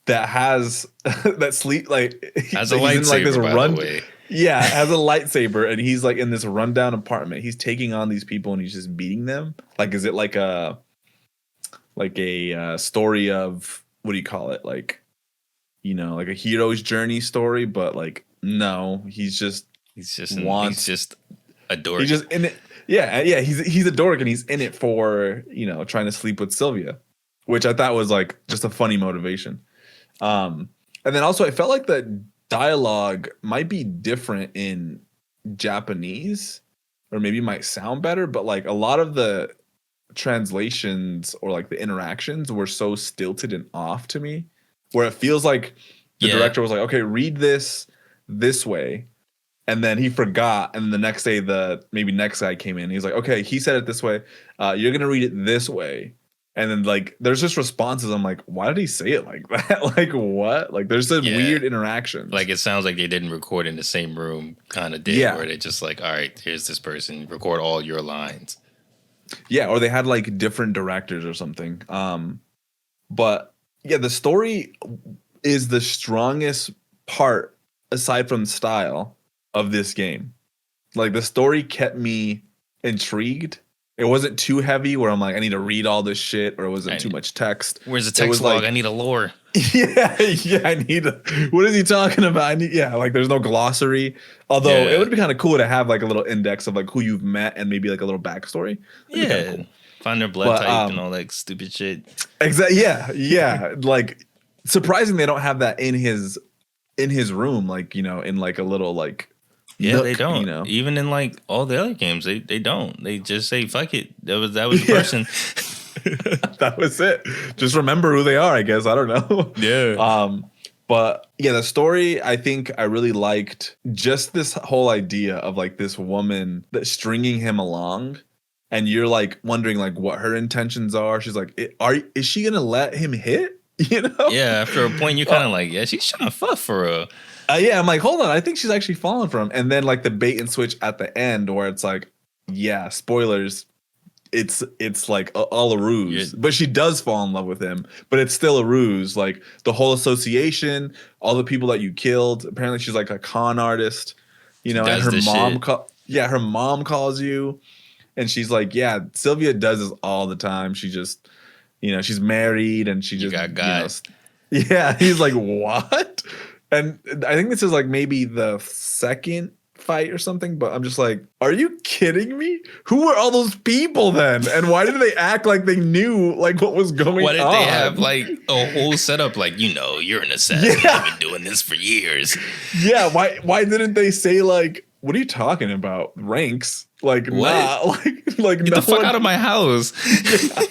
that has that sleep like
has a lightsaber, like this by the way.
Yeah, has a lightsaber, and he's like in this rundown apartment. He's taking on these people and he's just beating them. Like, is it like a story of, what do you call it? Like, you know, like a hero's journey story, but like, no, he's just
a dork.
He's just in it. Yeah, he's a dork, and he's in it for, you know, trying to sleep with Sylvia, which I thought was like just a funny motivation. And then also I felt like the dialogue might be different in Japanese, or maybe might sound better, but like a lot of the translations or like the interactions were so stilted and off to me, where it feels like the director was like, okay, read this way, and then he forgot, and the next day the next guy came in, he's like, okay, he said it this way, you're gonna read it this way, And then like there's just responses. I'm like, why did he say it like that? Like what? Like there's some
Yeah.
weird interactions.
Like it sounds like they didn't record in the same room, kind of did,
Yeah.
where they just like, all right, here's this person, record all your lines.
Yeah, or they had like different directors or something. But yeah, the story is the strongest part aside from style of this game. Like the story kept me intrigued. It wasn't too heavy where I'm like, I need to read all this shit, or it wasn't too much text.
Where's the
It was
text log?
like,
I need a lore.
yeah, I need. What is he talking about? Yeah, like there's no glossary. Although it
Yeah.
would be kind of cool to have like a little index of like who you've met and maybe like a little backstory. That'd be kind of
Yeah.
cool.
Find their blood
But
type and all that stupid shit.
exactly. Yeah. Like surprising they don't have that in his room, like in like a little like
Yeah,
nook,
they don't. Even in like all the other games, they don't. They just say fuck it. That was the person.
That was it. Just remember who they are, I guess. I don't know.
Yeah.
But yeah, the story, I think I really liked just this whole idea of like this woman that stringing him along, and you're like wondering like what her intentions are. She's like, is she gonna let him hit?
Yeah, after a point you're kind of like, yeah, she's trying to fuck for real.
Yeah, I'm like, hold on, I think she's actually falling for him. And then like the bait and switch at the end where it's like, yeah, spoilers, it's like all a ruse. But she does fall in love with him, but it's still a ruse. Like the whole association, all the people that you killed. Apparently she's like a con artist, and her mom her mom calls you and she's like, yeah, Sylvia does this all the time. She just she's married and she just yeah, he's like, what? And I think this is like maybe the second fight or something, but I'm just like, are you kidding me? Who were all those people then? And why did they act like they knew like what was going on?
Why did they have like a whole setup like, you're an assassin. Yeah. I've been doing this for years.
Yeah, why didn't they say like, what are you talking about? Ranks? Like what? Like
get the fuck out of my house.
Yeah.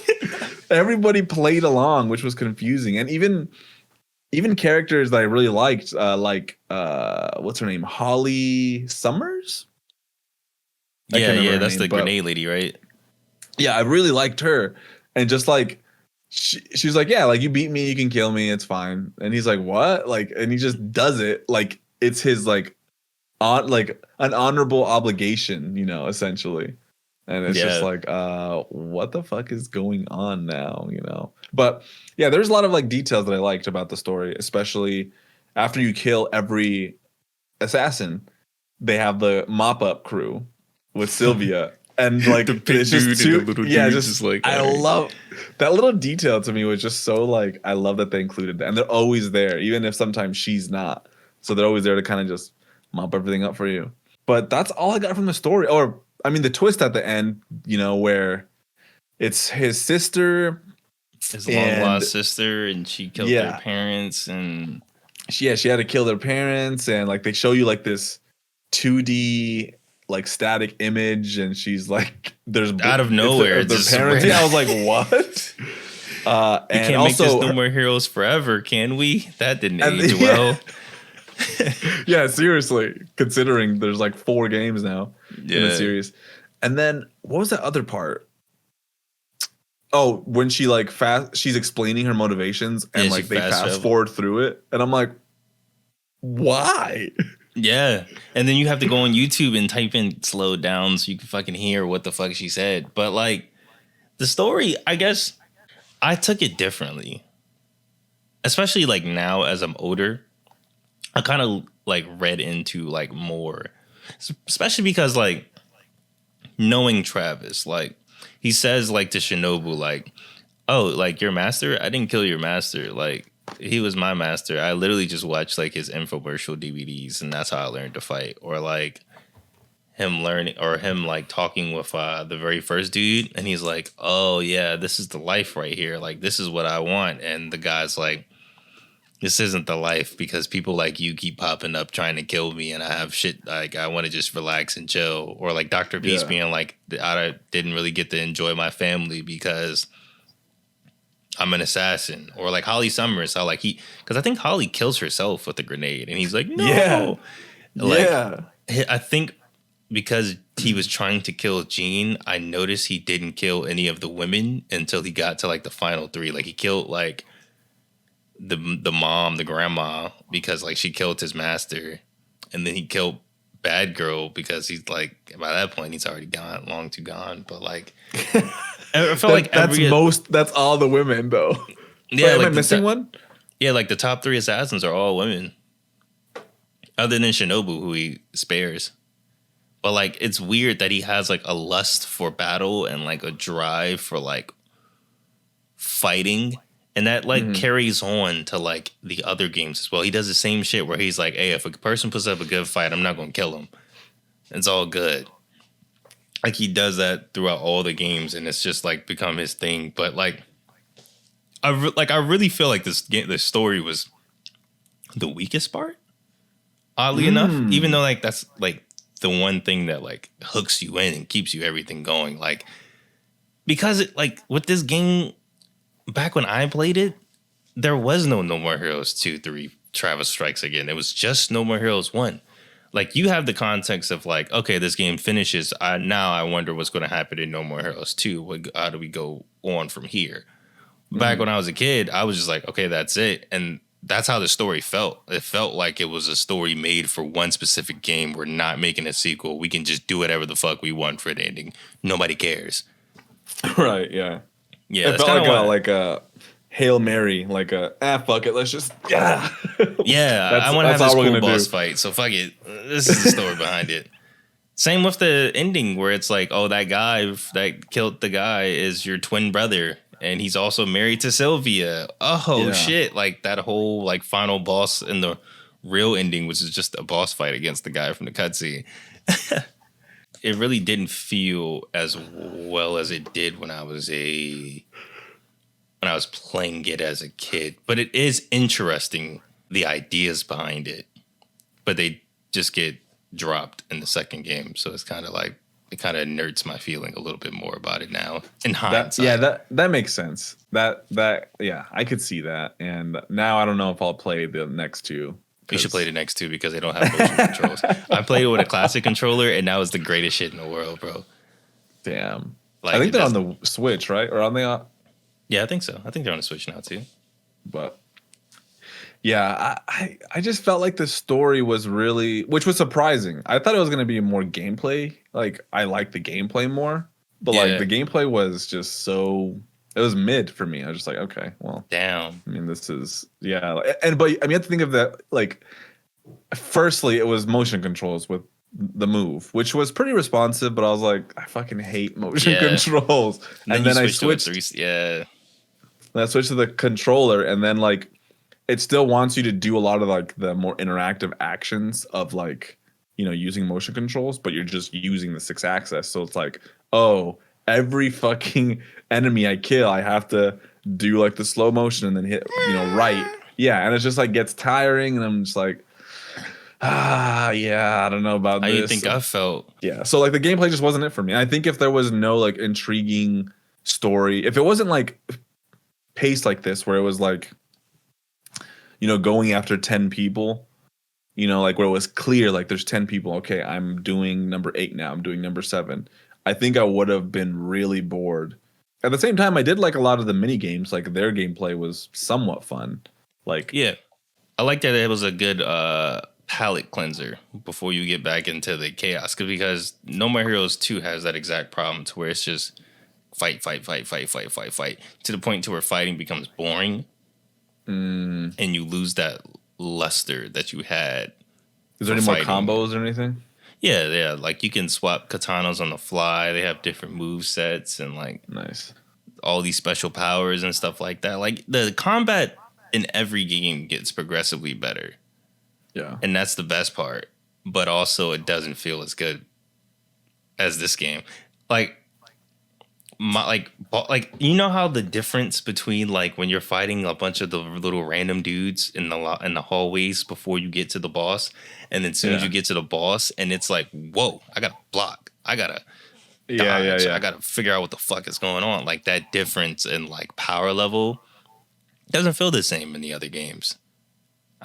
Everybody played along, which was confusing. And even characters that I really liked, what's her name? Holly Summers?
Yeah, that's the grenade lady, right?
Yeah, I really liked her. And just like, she's like, yeah, like you beat me, you can kill me, it's fine. And he's like, what? Like, and he just does it like it's his like an honorable obligation, essentially. And it's just like, what the fuck is going on now, But yeah, there's a lot of like details that I liked about the story, especially after you kill every assassin, they have the mop up crew with Sylvia. And like it's just just like I love that little detail. To me was just so like I love that they included that, and they're always there, even if sometimes she's not. So they're always there to kind of just mop everything up for you. But that's all I got from the story. Or I mean, the twist at the end, where it's his sister,
his long lost sister, and she killed their parents, and
she had to kill their parents, and like they show you like this 2D like static image, and she's like, there's
out of nowhere
their parents. Yeah, I was like, what?
We can't also make this No More Heroes forever, can we? That didn't age well.
Yeah, seriously. Considering there's like 4 games now in the series, and then what was that other part? Oh, when she like she's explaining her motivations, and like they fast forward through it, and I'm like, why?
Yeah, and then you have to go on YouTube and type in slow down so you can fucking hear what the fuck she said. But like the story, I guess I took it differently, especially like now as I'm older. I kind of like read into like more, especially because like knowing Travis, like he says like to Shinobu, like, oh, like your master, I didn't kill your master, like he was my master. I literally just watched like his infomercial DVDs, and that's how I learned to fight. Or like him learning, or him like talking with the very first dude, and he's like, oh yeah, this is the life right here, like this is what I want. And the guy's like, this isn't the life, because people like you keep popping up trying to kill me, and I have shit like I want to just relax and chill. Or like Dr. Beast being like, I didn't really get to enjoy my family because I'm an assassin. Or like Holly Summers, how like because I think Holly kills herself with a grenade, and he's like, no. I think because he was trying to kill Jean, I noticed he didn't kill any of the women until he got to like the final three. Like he killed like the mom, the grandma, because like she killed his master, and then he killed Bad Girl because he's like by that point he's already gone, long too gone. But like I felt like
that's all the women though.
Yeah,
Wait,
like
am I missing one?
Yeah, like the top 3 assassins are all women, other than Shinobu, who he spares. But like it's weird that he has like a lust for battle and like a drive for like fighting, and that like carries on to like the other games as well. He does the same shit where he's like, hey, if a person puts up a good fight, I'm not gonna kill him. It's all good. Like he does that throughout all the games, and it's just like become his thing. But like I really feel like this story was the weakest part, oddly enough, even though like that's like the one thing that like hooks you in and keeps you everything going. Like because it, like with this game, back when I played it, there was no More Heroes 2, 3, Travis Strikes Again. It was just No More Heroes 1. Like you have the context of like, okay, this game finishes. Now I wonder what's going to happen in No More Heroes 2. How do we go on from here? Back when I was a kid, I was just like, okay, that's it. And that's how the story felt. It felt like it was a story made for one specific game. We're not making a sequel. We can just do whatever the fuck we want for the ending. Nobody cares.
Right, yeah.
Yeah,
it felt like a Hail Mary, like fuck it, let's just
Yeah, I want to have this cool boss fight, so fuck it. This is the story behind it. Same with the ending where it's like, oh, that guy that killed the guy is your twin brother. And he's also married to Sylvia. Oh, shit. Like that whole like final boss in the real ending, which is just a boss fight against the guy from the cutscene. It really didn't feel as well as it did when I was playing it as a kid. But it is interesting, the ideas behind it. But they just get dropped in the second game. So it's kind of like, it kind of nerds my feeling a little bit more about it now in hindsight.
That makes sense. That I could see that. And now I don't know if I'll play the next two.
You should play the next two because they don't have motion controls. I played it with a classic controller, and that was the greatest shit in the world, bro.
Damn. Like, I think they're on the Switch, right? Or on the...
Yeah, I think so. I think they're on the Switch now too.
But yeah, I just felt like the story was really, which was surprising. I thought it was going to be more gameplay. Like I liked the gameplay more, but like the gameplay was just so, it was mid for me. I was just like, okay, well,
damn.
I mean, this is but I mean, you have to think of that. Like, firstly, it was motion controls with the move, which was pretty responsive, but I was like, I fucking hate motion controls. And then I switched. Then I switched to the controller, and then like it still wants you to do a lot of like the more interactive actions of like, you know, using motion controls, but you're just using the 6-axis. So it's like, oh, every fucking enemy I kill, I have to do like the slow motion and then hit, you know, right. Yeah, and it just like gets tiring, and I'm just like, I don't know about this.
How you think I felt?
Yeah, so like the gameplay just wasn't it for me. I think if there was no like intriguing story, if it wasn't like paced like this, where it was like, you know, going after 10 people, you know, like where it was clear, like there's 10 people. Okay, I'm doing number 8 now. I'm doing number 7. I think I would have been really bored. At the same time, I did like a lot of the mini games. Like their gameplay was somewhat fun. Like,
yeah, I like that it was a good palate cleanser before you get back into the chaos. Because No More Heroes 2 has that exact problem to where it's just fight to the point to where fighting becomes boring. And you lose that luster that you had.
Is there any more combos or anything?
Yeah. Like you can swap katanas on the fly. They have different move sets and like
nice,
all these special powers and stuff like that. Like the combat in every game gets progressively better.
Yeah,
and that's the best part. But also, it doesn't feel as good as this game. Like you know how the difference between like when you're fighting a bunch of the little random dudes in the hallways before you get to the boss, and then as soon as you get to the boss, and it's like, whoa, I gotta block, I gotta dodge, I gotta figure out what the fuck is going on. Like that difference in like power level doesn't feel the same in the other games.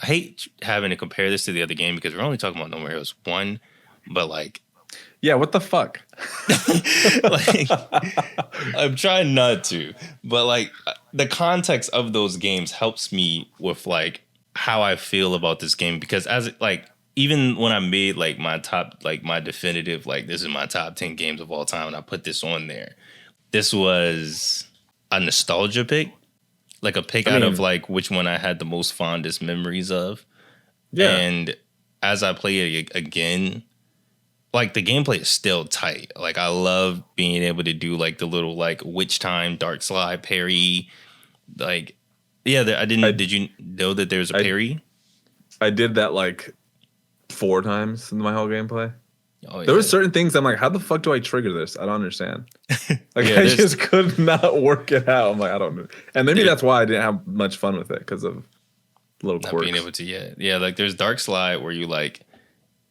I hate having to compare this to the other game because we're only talking about No More Heroes 1, but like
Yeah, what the fuck?
Like, I'm trying not to, but like the context of those games helps me with like how I feel about this game because as it, like even when I made like my top like my definitive like this is my top 10 games of all time and I put this on there. This was a nostalgia pick, like a pick
I
out of
mean,
like which one I had the most fondest memories of.
yeah.
And as I play it again, like the gameplay is still tight. Like I love being able to do like the little like witch time dark slide parry. Like yeah, I didn't.
I
Did you know that there's a
I
parry?
I did that like 4 times in my whole gameplay.
Oh
There were
yeah,
certain things I'm like, how the fuck do I trigger this? I don't understand. Like
yeah.
I
There's
just could not work it out. I'm like, I don't know. And maybe
there
that's why I didn't have much fun with it because of little
not being
quirks.
able to yeah. Like there's dark slide where you like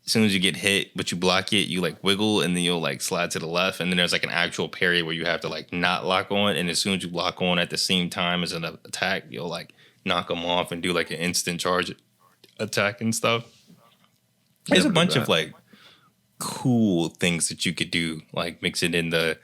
as soon as you get hit, but you block it, you like wiggle and then you'll like slide to the left. And then there's like an actual parry where you have to like not lock on. And as soon as you lock on at the same time as an attack, you'll like knock them off and do like an instant charge attack and stuff. There's a
Never did
bunch of
that.
like cool things that you could do, like mix it in the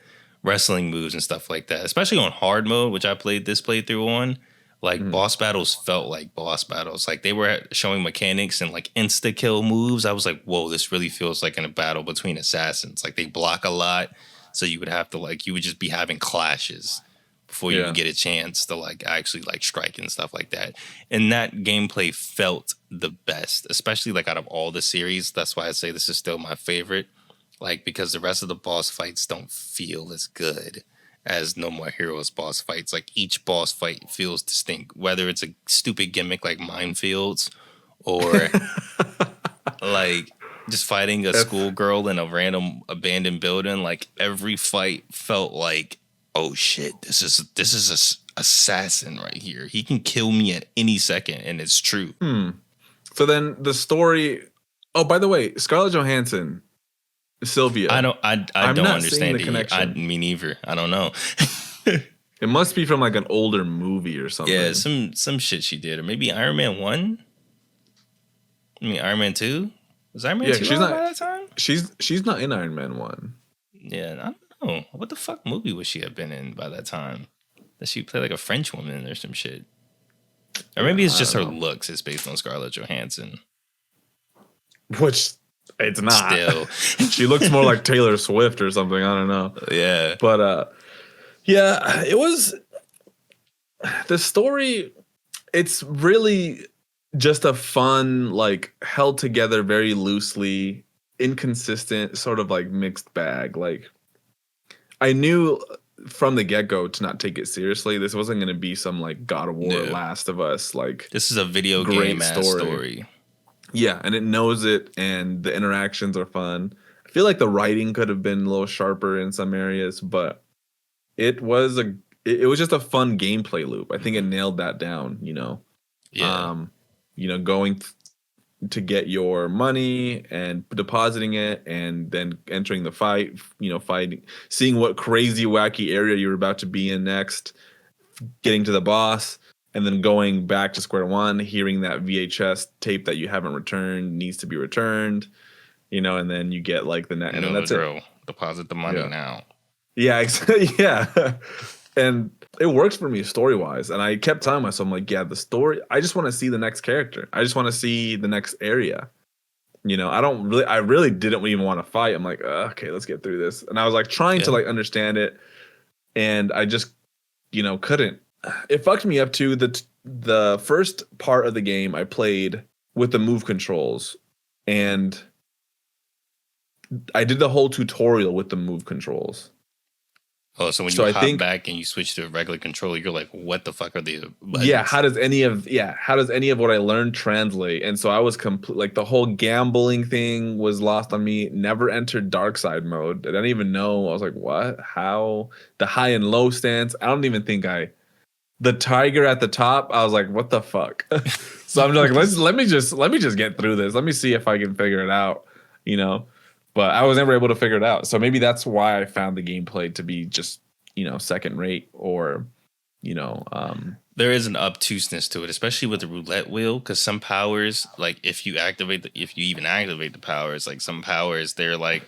wrestling moves and stuff like that. Especially on hard mode, which I played this playthrough on. Like
Mhm.
boss battles felt like boss battles. Like they were showing mechanics and like insta kill moves. I was like, whoa, this really feels like in a battle between assassins. Like they block a lot, so you would have to like you would just be having clashes before you
Yeah.
would get a chance to like actually like strike and stuff like that. And that gameplay felt the best, especially like out of all the series. That's why I say this is still my favorite. Like because the rest of the boss fights don't feel as good as No More Heroes boss fights. Like each boss fight feels distinct, whether it's a stupid gimmick like minefields or like just fighting a
That's
schoolgirl in a random abandoned building. Like every fight felt like, oh shit, this is a assassin right here. He can kill me at any second, and it's true.
so then the story. Oh, by the way, Scarlett Johansson,
I
Sylvia.
don't I
I'm
don't
not seeing the
understand it. I
connection.
me neither. I don't know.
It must be from like an older movie or
Yeah,
something.
some shit she did, or maybe Iron Man 1. I mean Iron Man 2. Was Iron Man
Yeah,
2
she's
out by
not.
that time?
She's not in Iron Man 1.
Yeah, I don't know. What the fuck movie would she have been in by that time? That she play like a French woman or some shit? Or
Yeah,
maybe it's
I
just
don't
her
know.
looks is based on Scarlett Johansson.
Which it's not.
Still,
She looks more like Taylor Swift or something. I don't know.
yeah,
But yeah, it was the story. It's really just a fun, like held together very loosely, inconsistent, sort of like mixed bag. Like I knew from the get go to not take it seriously. This wasn't going to be some like God of War,
no.
Last of Us, like
This is a video
great
game ass
story.
story.
Yeah, and it knows it, and the interactions are fun. I feel like the writing could have been a little sharper in some areas, but it was it was just a fun gameplay loop. I think it nailed that down.
Yeah,
Um, going to get your money and depositing it, and then entering the fight. Fighting, seeing what crazy wacky area you're about to be in next, getting to the boss, and then going back to square one, hearing that VHS tape that you haven't returned needs to be returned, and then you get like the net,
you
and then
know the
that's it.
drill. Deposit the money
Yeah,
now.
yeah, yeah. And it works for me story wise. And I kept telling myself, I'm like, yeah, the story. I just want to see the next character. I just want to see the next area. I really didn't even want to fight. I'm like, okay, let's get through this. And I was like trying to
Yeah,
like understand it, and I just couldn't. It fucked me up too. The first part of the game I played with the move controls, and I did the whole tutorial with the move controls.
oh, so when
So
you
I
hop
think,
back and you switch to a regular controller, you're like, what the fuck are these
yeah,
buttons?
how does any of what I learned translate? And so I was complete, like the whole gambling thing was lost on me. Never entered dark side mode. I didn't even know. I was like, what? How? The high and low stance. I don't even think the tiger at the top. I was like, what the fuck? So I'm just like, let me just get through this. Let me see if I can figure it out, you know. But I was never able to figure it out. So maybe that's why I found the gameplay to be just, second rate, or, you know, um
There is an obtuseness to it, especially with the roulette wheel, because some powers, like if you even activate the powers, like some powers, they're like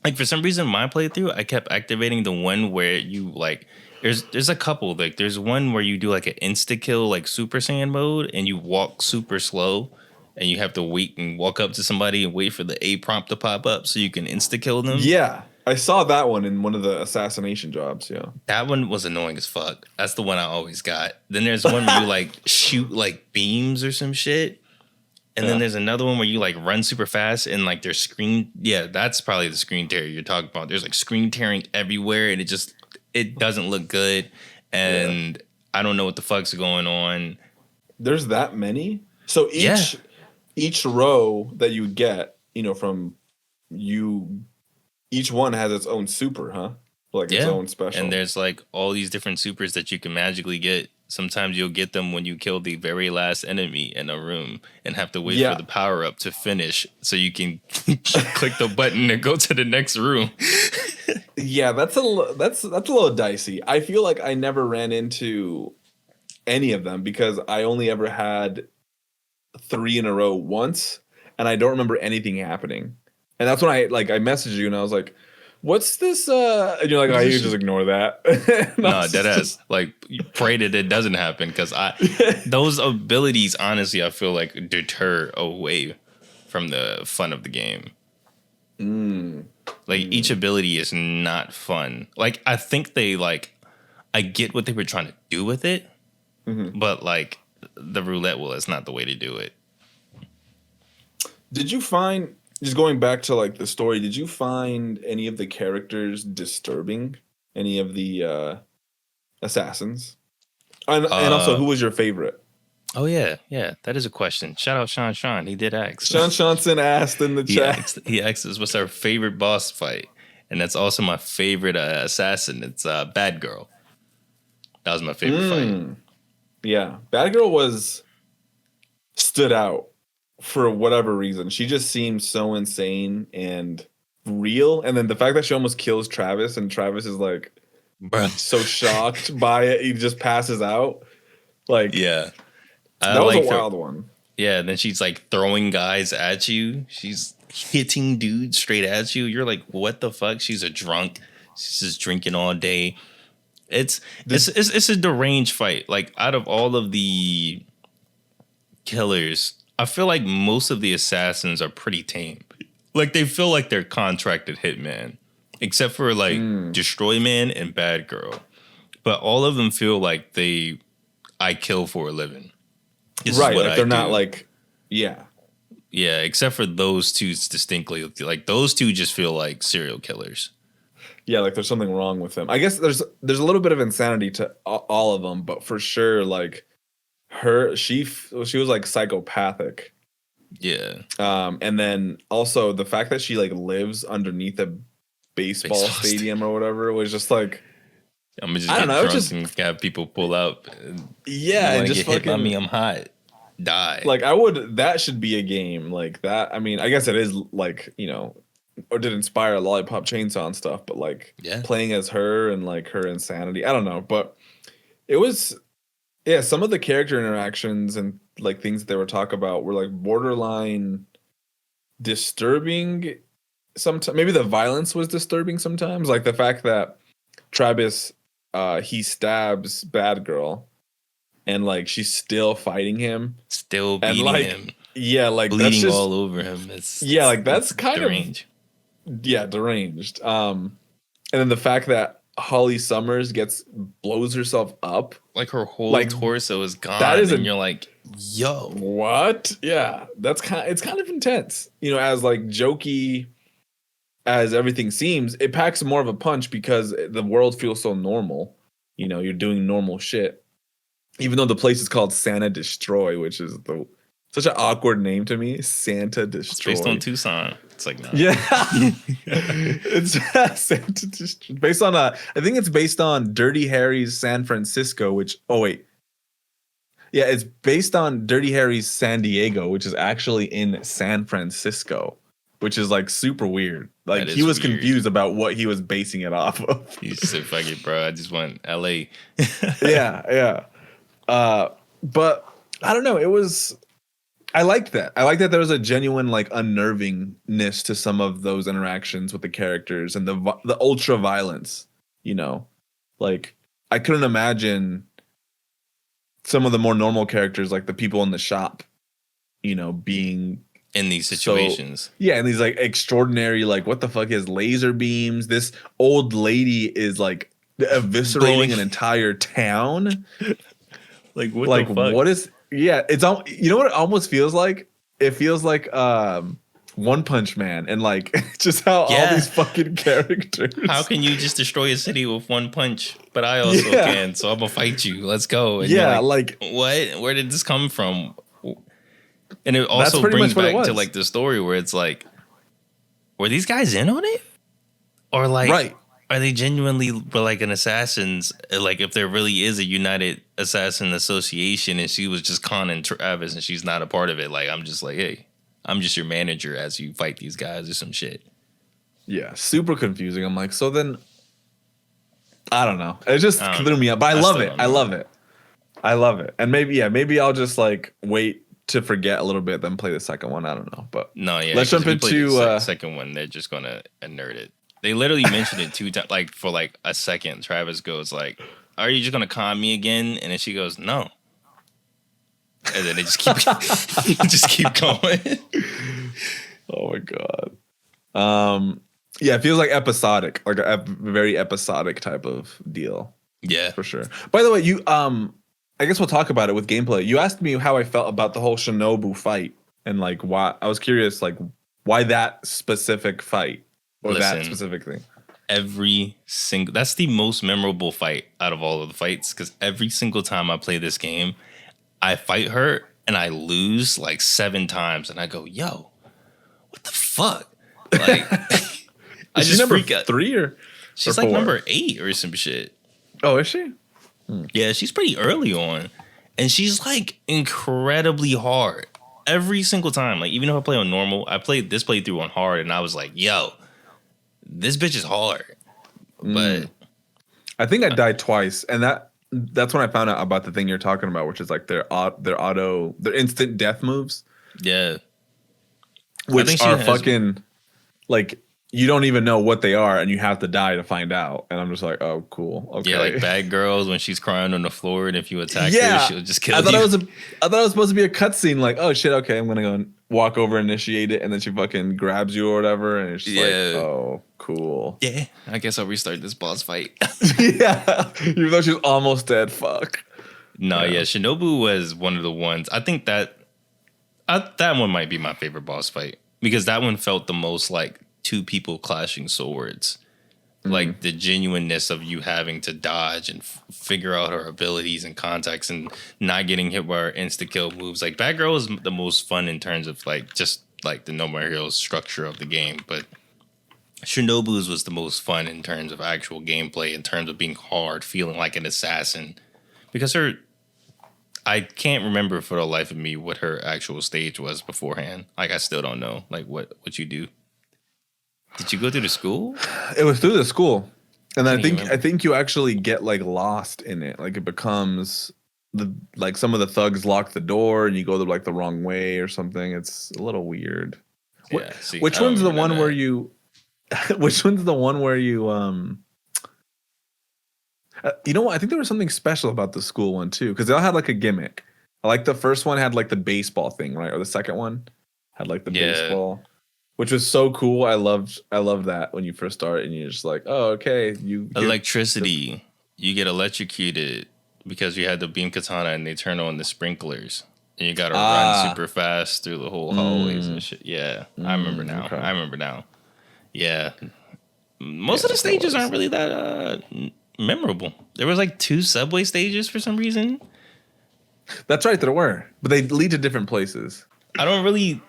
like for some reason my playthrough I kept activating the one where you like there's a couple like there's one where you do like an insta kill like Super Saiyan mode and you walk super slow and you have to wait and walk up to somebody and wait for the A prompt to pop up so you can insta kill them.
Yeah, I saw that one in one of the assassination jobs. Yeah.
That one was annoying as fuck. That's the one I always got. Then there's one where you like shoot like beams or some shit. And then there's another one where you like run super fast and like there's screen. Yeah, that's probably the screen tear you're talking about. There's like screen tearing everywhere and it doesn't look good. And I don't know what the fuck's going on.
There's that many. So each row that you get, from you, each one has its own super, huh? Like its own special.
And there's like all these different supers that you can magically get. Sometimes you'll get them when you kill the very last enemy in a room and have to wait for the power up to finish so you can click the button and go to the next room.
Yeah, that's a little dicey. I feel like I never ran into any of them because I only ever had 3 in a row once, and I don't remember anything happening. And that's when I messaged you and I was like, "What's this?" And you're like, "Oh, you just ignore that."
No, deadass. Like, pray that it doesn't happen because those abilities, honestly, I feel like deter away from the fun of the game. Like each ability is not fun. Like I think I get what they were trying to do with it, but like the roulette wheel is not the way to do it.
Did you find, just going back to like the story, did you find any of the characters disturbing? Any of the assassins? And also, who was your favorite?
Oh yeah, that is a question. Shout out Sean. He did ask.
Sean Johnson asked in the chat.
He asked us what's our favorite boss fight, and that's also my favorite assassin. It's Bad Girl. That was my favorite fight.
Yeah, Bad Girl stood out for whatever reason. She just seems so insane and real, and then the fact that she almost kills Travis, and Travis is like, so shocked by it, he just passes out. Like,
yeah.
That was a wild one.
Yeah, and then she's like throwing guys at you. She's hitting dudes straight at you. You're like, what the fuck? She's a drunk. She's just drinking all day. It's a deranged fight. Like out of all of the killers, I feel like most of the assassins are pretty tame. Like they feel like they're contracted hitman, except for like Destroy Man and Bad Girl. But all of them feel like I kill for a living.
Right, like they're not like, yeah,
except for those two distinctly. Like those two just feel like serial killers.
Yeah, like there's something wrong with them. I guess there's a little bit of insanity to all of them, but for sure, like she was like psychopathic.
Yeah.
And then also the fact that she like lives underneath a baseball stadium or whatever was just like,
I'm gonna just get drunk and have people pull up.
Yeah, and just
get hit by me. I'm hot. Die.
Like that should be a game like that. I mean, I guess it is like, or did inspire Lollipop Chainsaw and stuff, but like playing as her and like her insanity. I don't know, but it was, some of the character interactions and like things that they were talking about were like borderline disturbing. Sometimes maybe the violence was disturbing sometimes, like the fact that Travis he stabs Bad Girl and like she's still fighting him,
still beating him.
Yeah, like
bleeding
that's just,
all over him.
That's kind
deranged.
Deranged. And then the fact that Holly Summers blows herself up,
like her whole torso is gone.
That is,
and you're like, yo,
what? Yeah, it's kind of intense. As like jokey as everything seems, it packs more of a punch because the world feels so normal. You're doing normal shit. Even though the place is called Santa Destroy, which is such an awkward name to me. Santa Destroy.
It's based on Tucson. It's like, no.
Yeah. It's Santa Destroy. Based on I think it's based on Dirty Harry's San Francisco, which, oh wait. Yeah, it's based on Dirty Harry's San Diego, which is actually in San Francisco, which is like super weird. Like he was weird. Confused about what he was basing it off of.
He just said, fuck it, bro. I just want LA.
Yeah. But I don't know. I liked that. I like that there was a genuine like unnervingness to some of those interactions with the characters and the ultra violence. You know, like I couldn't imagine some of the more normal characters, like the people in the shop, you know, being
in these
so
situations.
yeah, and these like extraordinary, like what the fuck is laser beams? This old lady is like eviscerating an entire town.
Like what the
Like
fuck?
what is yeah, it's all you know what it almost feels like? It feels like One Punch Man and like just how all
Yeah.
these fucking characters.
How can you just destroy a city with one punch? But I also
Yeah.
can, so I'm gonna fight you. Let's go. And you're
Yeah,
like,
like
what? Where did this come from? And it
that's
also
pretty
brings
much what it
back to
was.
like the story where it's like, were these guys in on it? Or like,
Right.
are they genuinely like an assassins? Like, if there really is a United Assassin Association and she was just conning Travis and she's not a part of it, like, I'm just like, hey, I'm just your manager as you fight these guys or some shit.
Yeah, super confusing. I'm like, so then I don't know. It just
I don't
threw
know.
me up. But I
I
love
still
it.
don't
I
know.
love it. I love it. And maybe, yeah, maybe I'll just like wait to forget a little bit, then play the second one. I don't know. But
No, yeah.
let's
'Cause
jump
if we play the
into
second one, they're just gonna nerd it. They literally mentioned it 2 times, like for like a second. Travis goes like, "Are you just gonna con me again?" And then she goes, "No." And then they just keep just keep going.
oh my god. Yeah, it feels like episodic, like a very episodic type of deal
Yeah.
for sure. By the way, you I guess we'll talk about it with gameplay. You asked me how I felt about the whole Shinobu fight and like why I was curious like why that specific fight or that
Listen,
specific thing.
every single that's the most memorable fight out of all of the fights because every single time I play this game, I fight her and I lose like 7 times, and I go, "Yo, what the fuck?" Like, I
Is she
just
number
freak out.
3 or
She's
or
like
4?
number 8 or some shit.
Oh, is she?
Yeah, she's pretty early on, and she's like incredibly hard every single time. Like, even if I play on normal, I played this playthrough on hard, and I was like, "Yo, this bitch is hard." But
I think I died twice, and that's when I found out about the thing you're talking about, which is like their instant death moves,
yeah, I
which
think she
are
has.
fucking like you don't even know what they are, and you have to die to find out. And I'm just like, oh, cool, okay.
Yeah, like Bad Girls when she's crying on the floor, and if you attack her,
Yeah,
she'll just kill
I thought
you.
I thought it was supposed to be a cutscene. Like, oh shit, okay, I'm gonna go and walk over, initiate it, and then she fucking grabs you or whatever, and it's just like,
Yeah.
oh, cool.
Yeah, I guess I'll restart this boss fight.
Yeah, even though she's almost dead. Fuck.
No, yeah, Shinobu was one of the ones. I think that that one might be my favorite boss fight because that one felt the most like two people clashing swords. Like the genuineness of you having to dodge and figure out her abilities and contacts and not getting hit by her insta kill moves. Like Batgirl is the most fun in terms of like just like the No More Heroes structure of the game, but Shinobu's was the most fun in terms of actual gameplay, in terms of being hard, feeling like an assassin. Because I can't remember for the life of me what her actual stage was beforehand. Like I still don't know. Like what you do. Did you go through the school?
It was through the school, and
Can't even
I think you actually get like lost in it. Like it becomes like some of the thugs lock the door, and you go like the wrong way or something. It's a little weird.
Yeah. See,
Which
I don't
one's the
remember
one
that.
where you? Which one's the one where you? You know what? I think there was something special about the school one too, because they all had like a gimmick. I like the first one had like the baseball thing, right? Or the second one had like the
Yeah.
baseball, which was so cool. I loved that when you first start and you're just like, oh, okay, you
Electricity. You get electrocuted because you had the beam katana and they turn on the sprinklers. And you gotta run super fast through the whole hallways and shit. Yeah. I remember now.
okay.
I remember now. Yeah. Most of the
that's what it
stages
was.
aren't really that memorable. There was like 2 subway stages for some reason.
That's right, there were, but they lead to different places.
I don't really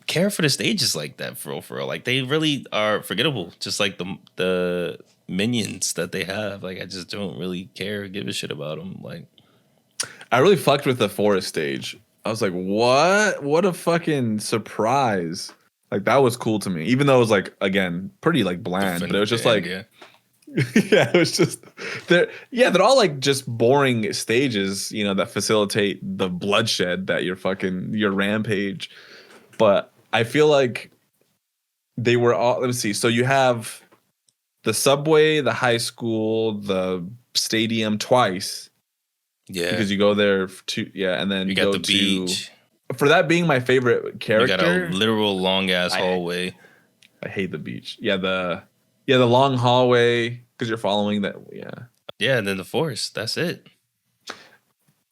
care for the stages like that for real. Like they really are forgettable. Just like the minions that they have. Like I just don't really care, give a shit about them. Like
I really fucked with the forest stage. I was like, what? What a fucking surprise! Like that was cool to me, even though it was like again pretty like bland. But it was just like,
yeah.
Yeah, it was just they're all like just boring stages, that facilitate the bloodshed that your rampage. But I feel like they were all, let me see. So you have the subway, the high school, the stadium twice.
Yeah.
Because you go there and then
you got the beach.
For that being my favorite character.
You got a literal long ass hallway.
I hate the beach. Yeah, the long hallway because you're following that. Yeah.
Yeah, and then the forest. That's it.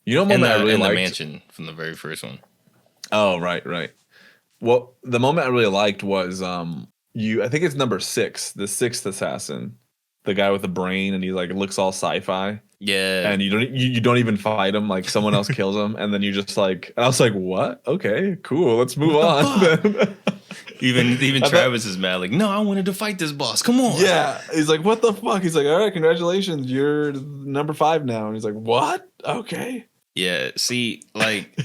You know, moment I really liked,
the mansion from the very first one.
Oh, right. Well, the moment I really liked was I think it's number 6, the sixth assassin, the guy with the brain, and he like looks all sci-fi.
Yeah,
and you don't even fight him. Like someone else kills him, and then you just like. And I was like, "What? Okay, cool. Let's move on."
even Travis is mad. Like, no, I wanted to fight this boss. Come on.
Yeah, he's like, "What the fuck?" He's like, "All right, congratulations, you're number 5 now." And he's like, "What? Okay."
Yeah. See, like,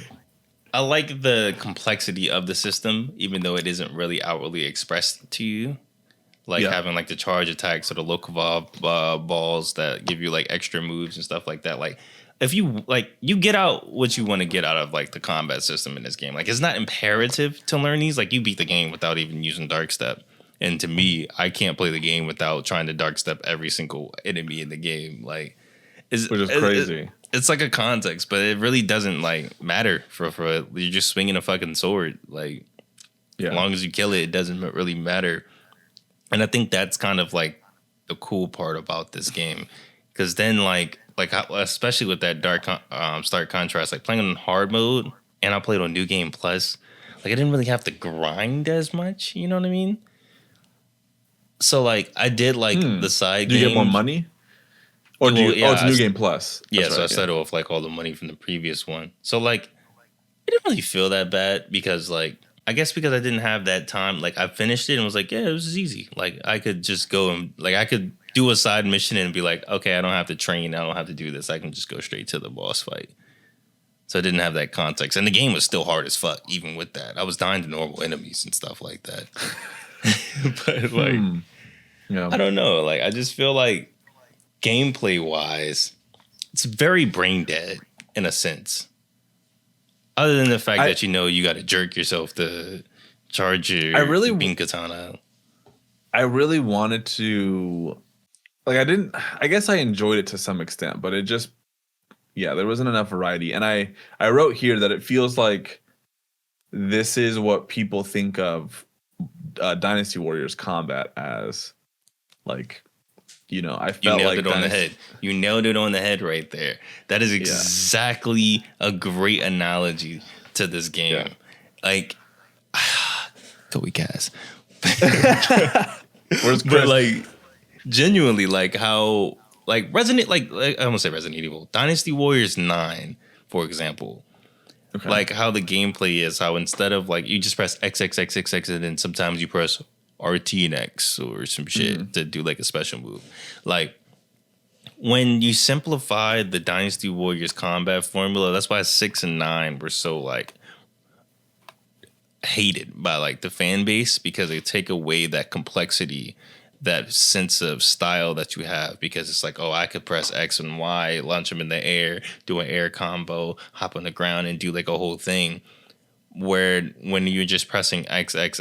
I like the complexity of the system, even though it isn't really outwardly expressed to you. Like having like the charge attacks or the Lokovav balls that give you like extra moves and stuff like that. Like if you you get out what you want to get out of like the combat system in this game. Like it's not imperative to learn these. Like you beat the game without even using Dark Step. And to me, I can't play the game without trying to Dark Step every single enemy in the game. Like
which is crazy.
It's like a context, but it really doesn't like matter for you're just swinging a fucking sword. Like as long as you kill it, it doesn't really matter. And I think that's kind of like the cool part about this game, because then like especially with that stark contrast, like playing on hard mode, and I played on New Game Plus, like I didn't really have to grind as much. You know what I mean? So like I did like the side.
Do you get more money? Or it's New Game Plus.
Yeah, so I started off like all the money from the previous one. So like it didn't really feel that bad because like. I guess because I didn't have that time, like I finished it and was like, yeah, it was easy. Like I could just go and like I could do a side mission and be like, okay, I don't have to train. I don't have to do this. I can just go straight to the boss fight. So I didn't have that context. And the game was still hard as fuck, even with that. I was dying to normal enemies and stuff like that. But like, I don't know. Like I just feel like gameplay wise, it's very brain dead in a sense. Other than the fact that you got to jerk yourself to charge your beam katana.
I really wanted to, like, I guess I enjoyed it to some extent, but it just, there wasn't enough variety. And I wrote here that it feels like this is what people think of Dynasty Warriors combat as. Like, I felt like
it on the head. You nailed it on the head right there. That is exactly a great analogy to this game. Yeah. Like, Toby Cass.
Where's Chris?
But like, genuinely, like how, like I almost say Resident Evil, Dynasty Warriors 9, for example. Okay. Like how the gameplay is, how instead of like you just press X and then sometimes you press RT and X or some shit to do like a special move. Like when you simplify the Dynasty Warriors combat formula, that's why 6 and 9 were so like hated by like the fan base, because they take away that complexity, that sense of style that you have, because it's like, oh, I could press X and Y, launch them in the air, do an air combo, hop on the ground and do like a whole thing. Where when you're just pressing X, like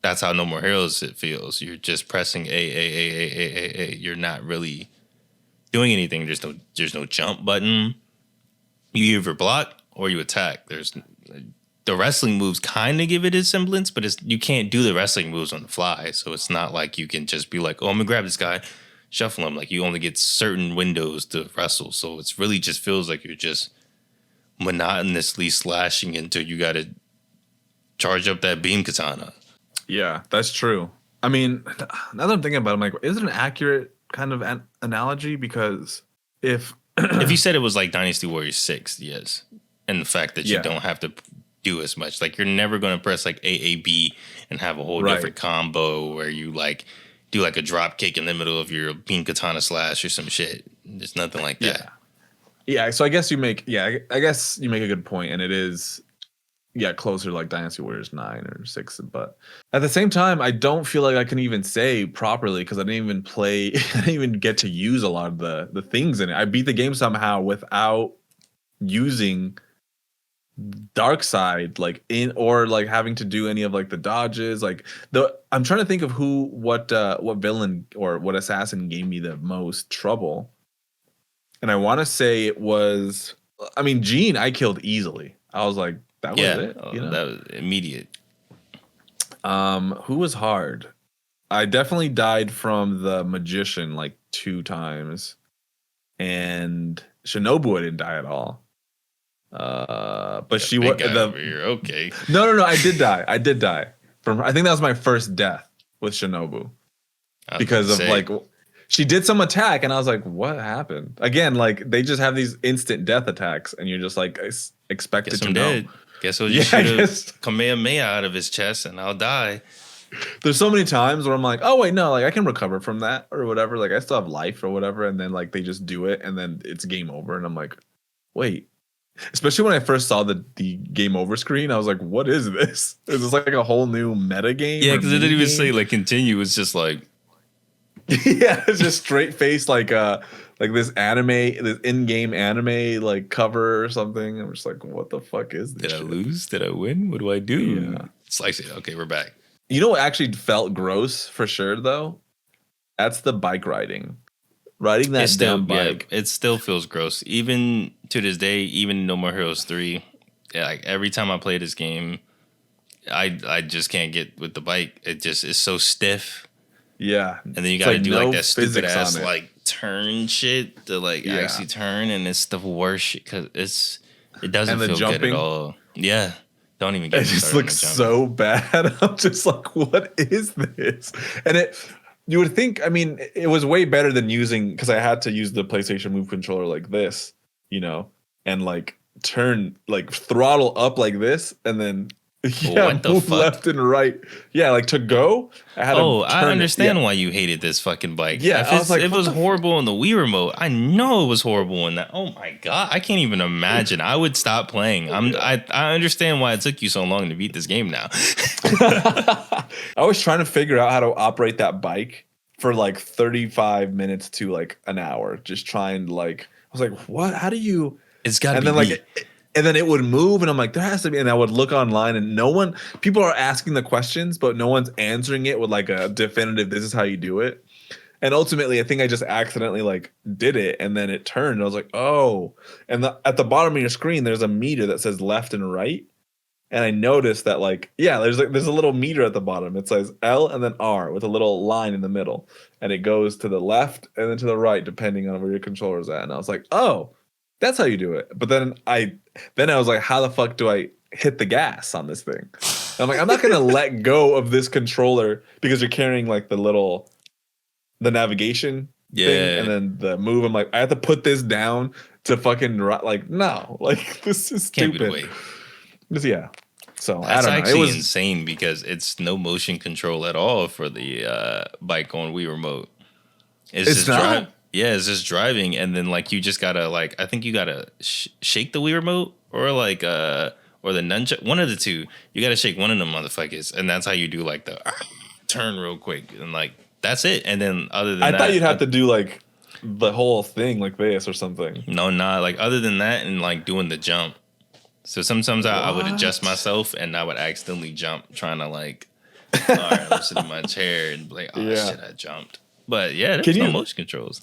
that's how No More Heroes it feels. You're just pressing A. You're not really doing anything. There's no jump button. You either block or you attack. There's the wrestling moves kind of give it a semblance, but you can't do the wrestling moves on the fly. So it's not like you can just be like, oh, I'm gonna grab this guy, shuffle him. Like you only get certain windows to wrestle. So it's really just feels like you're just monotonously slashing until you got to charge up that beam katana.
Yeah, that's true. I mean, now that I'm thinking about it, I'm like, is it an accurate kind of analogy? Because if
you said it was like Dynasty Warriors 6, yes. And the fact that you don't have to do as much. Like you're never going to press like AAB and have a whole different combo where you like do like a drop kick in the middle of your beam katana slash or some shit. There's nothing like that.
Yeah, so I guess you make I guess you make a good point, and it is yeah, closer to like Dynasty Warriors 9 or 6. But at the same time, I don't feel like I can even say properly because I didn't even play, I didn't even get to use a lot of the things in it. I beat the game somehow without using dark side like in or like having to do any of like the dodges. Like I'm trying to think of what villain or what assassin gave me the most trouble. And I want to say it was, I mean, Gene I killed easily. I was like, that was
Yeah,
it, you know?
that was immediate.
Who was hard? I definitely died from the magician like 2 times. And Shinobu I didn't die at all. But she was
over here. Okay.
No, I did die. I did die. I think that was my first death with Shinobu. Because of like she did some attack and I was like, what happened? Again, like they just have these instant death attacks and you're just like expected to know.
Guess we'll just shoot a Kamehameha out of his chest and I'll die.
There's so many times where I'm like, oh wait, no, like I can recover from that or whatever. Like I still have life or whatever, and then like they just do it and then it's game over, and I'm like, wait. Especially when I first saw the game over screen, I was like, what is this? Is this like a whole new meta game?
Yeah, because it didn't even say like continue. It's just like
yeah, it's just straight face like this in-game anime like cover or something. I'm just like, what the fuck is this?
Did I lose? Did I win? What do I do? Yeah. Slice it. Okay, we're back.
You know what actually felt gross for sure though? That's the bike riding. Riding that damn bike.
Yeah, it still feels gross. Even to this day, even No More Heroes 3, like every time I play this game, I just can't get with the bike. It just is so stiff.
Yeah.
And then you gotta do like that stupid ass like turn shit to like actually turn, and it's the worst shit because it doesn't feel good at all. Yeah. Don't even get
it. It just looks so bad. I'm just like, what is this? And you would think, I mean, it was way better than using, because I had to use the PlayStation Move controller like this, you know, and like turn, like throttle up like this, and then move left and right. Yeah, like to go. I had
I understand why you hated this fucking bike.
Yeah, I was like,
it was horrible in the Wii remote. I know it was horrible in that. Oh my god, I can't even imagine. I would stop playing. I understand why it took you so long to beat this game now.
I was trying to figure out how to operate that bike for like 35 minutes to like an hour. Just trying to like, I was like, what? How do you?
It's got to be.
And then and then it would move, and I'm like, there has to be. And I would look online, and people are asking the questions, but no one's answering it with like a definitive, this is how you do it. And ultimately, I think I just accidentally like did it, and then it turned. I was like, oh. And at the bottom of your screen, there's a meter that says left and right. And I noticed that there's a little meter at the bottom. It says L and then R with a little line in the middle. And it goes to the left and then to the right, depending on where your controller's at. And I was like, oh, that's how you do it. But then I was like, how the fuck do I hit the gas on this thing? And I'm like, I'm not going to let go of this controller because you're carrying like the navigation thing and then the move. I'm like, I have to put this down to fucking like, no, like this is stupid. Can't be the way. Yeah. So
that's actually insane because it's no motion control at all for the bike on Wii remote. It's just it's just driving, and then like you just gotta like I think you gotta shake the Wii remote or like or the nunchuck, one of the two. You gotta shake one of them motherfuckers, and that's how you do like the turn real quick, and like that's it. And then other than that,
I thought you'd have to do like the whole thing like this or something.
No, not like other than that, and like doing the jump. So sometimes I would adjust myself and I would accidentally jump trying to like, all right, I'm sitting in my chair and be like, oh shit, I jumped. But yeah, there's no motion controls.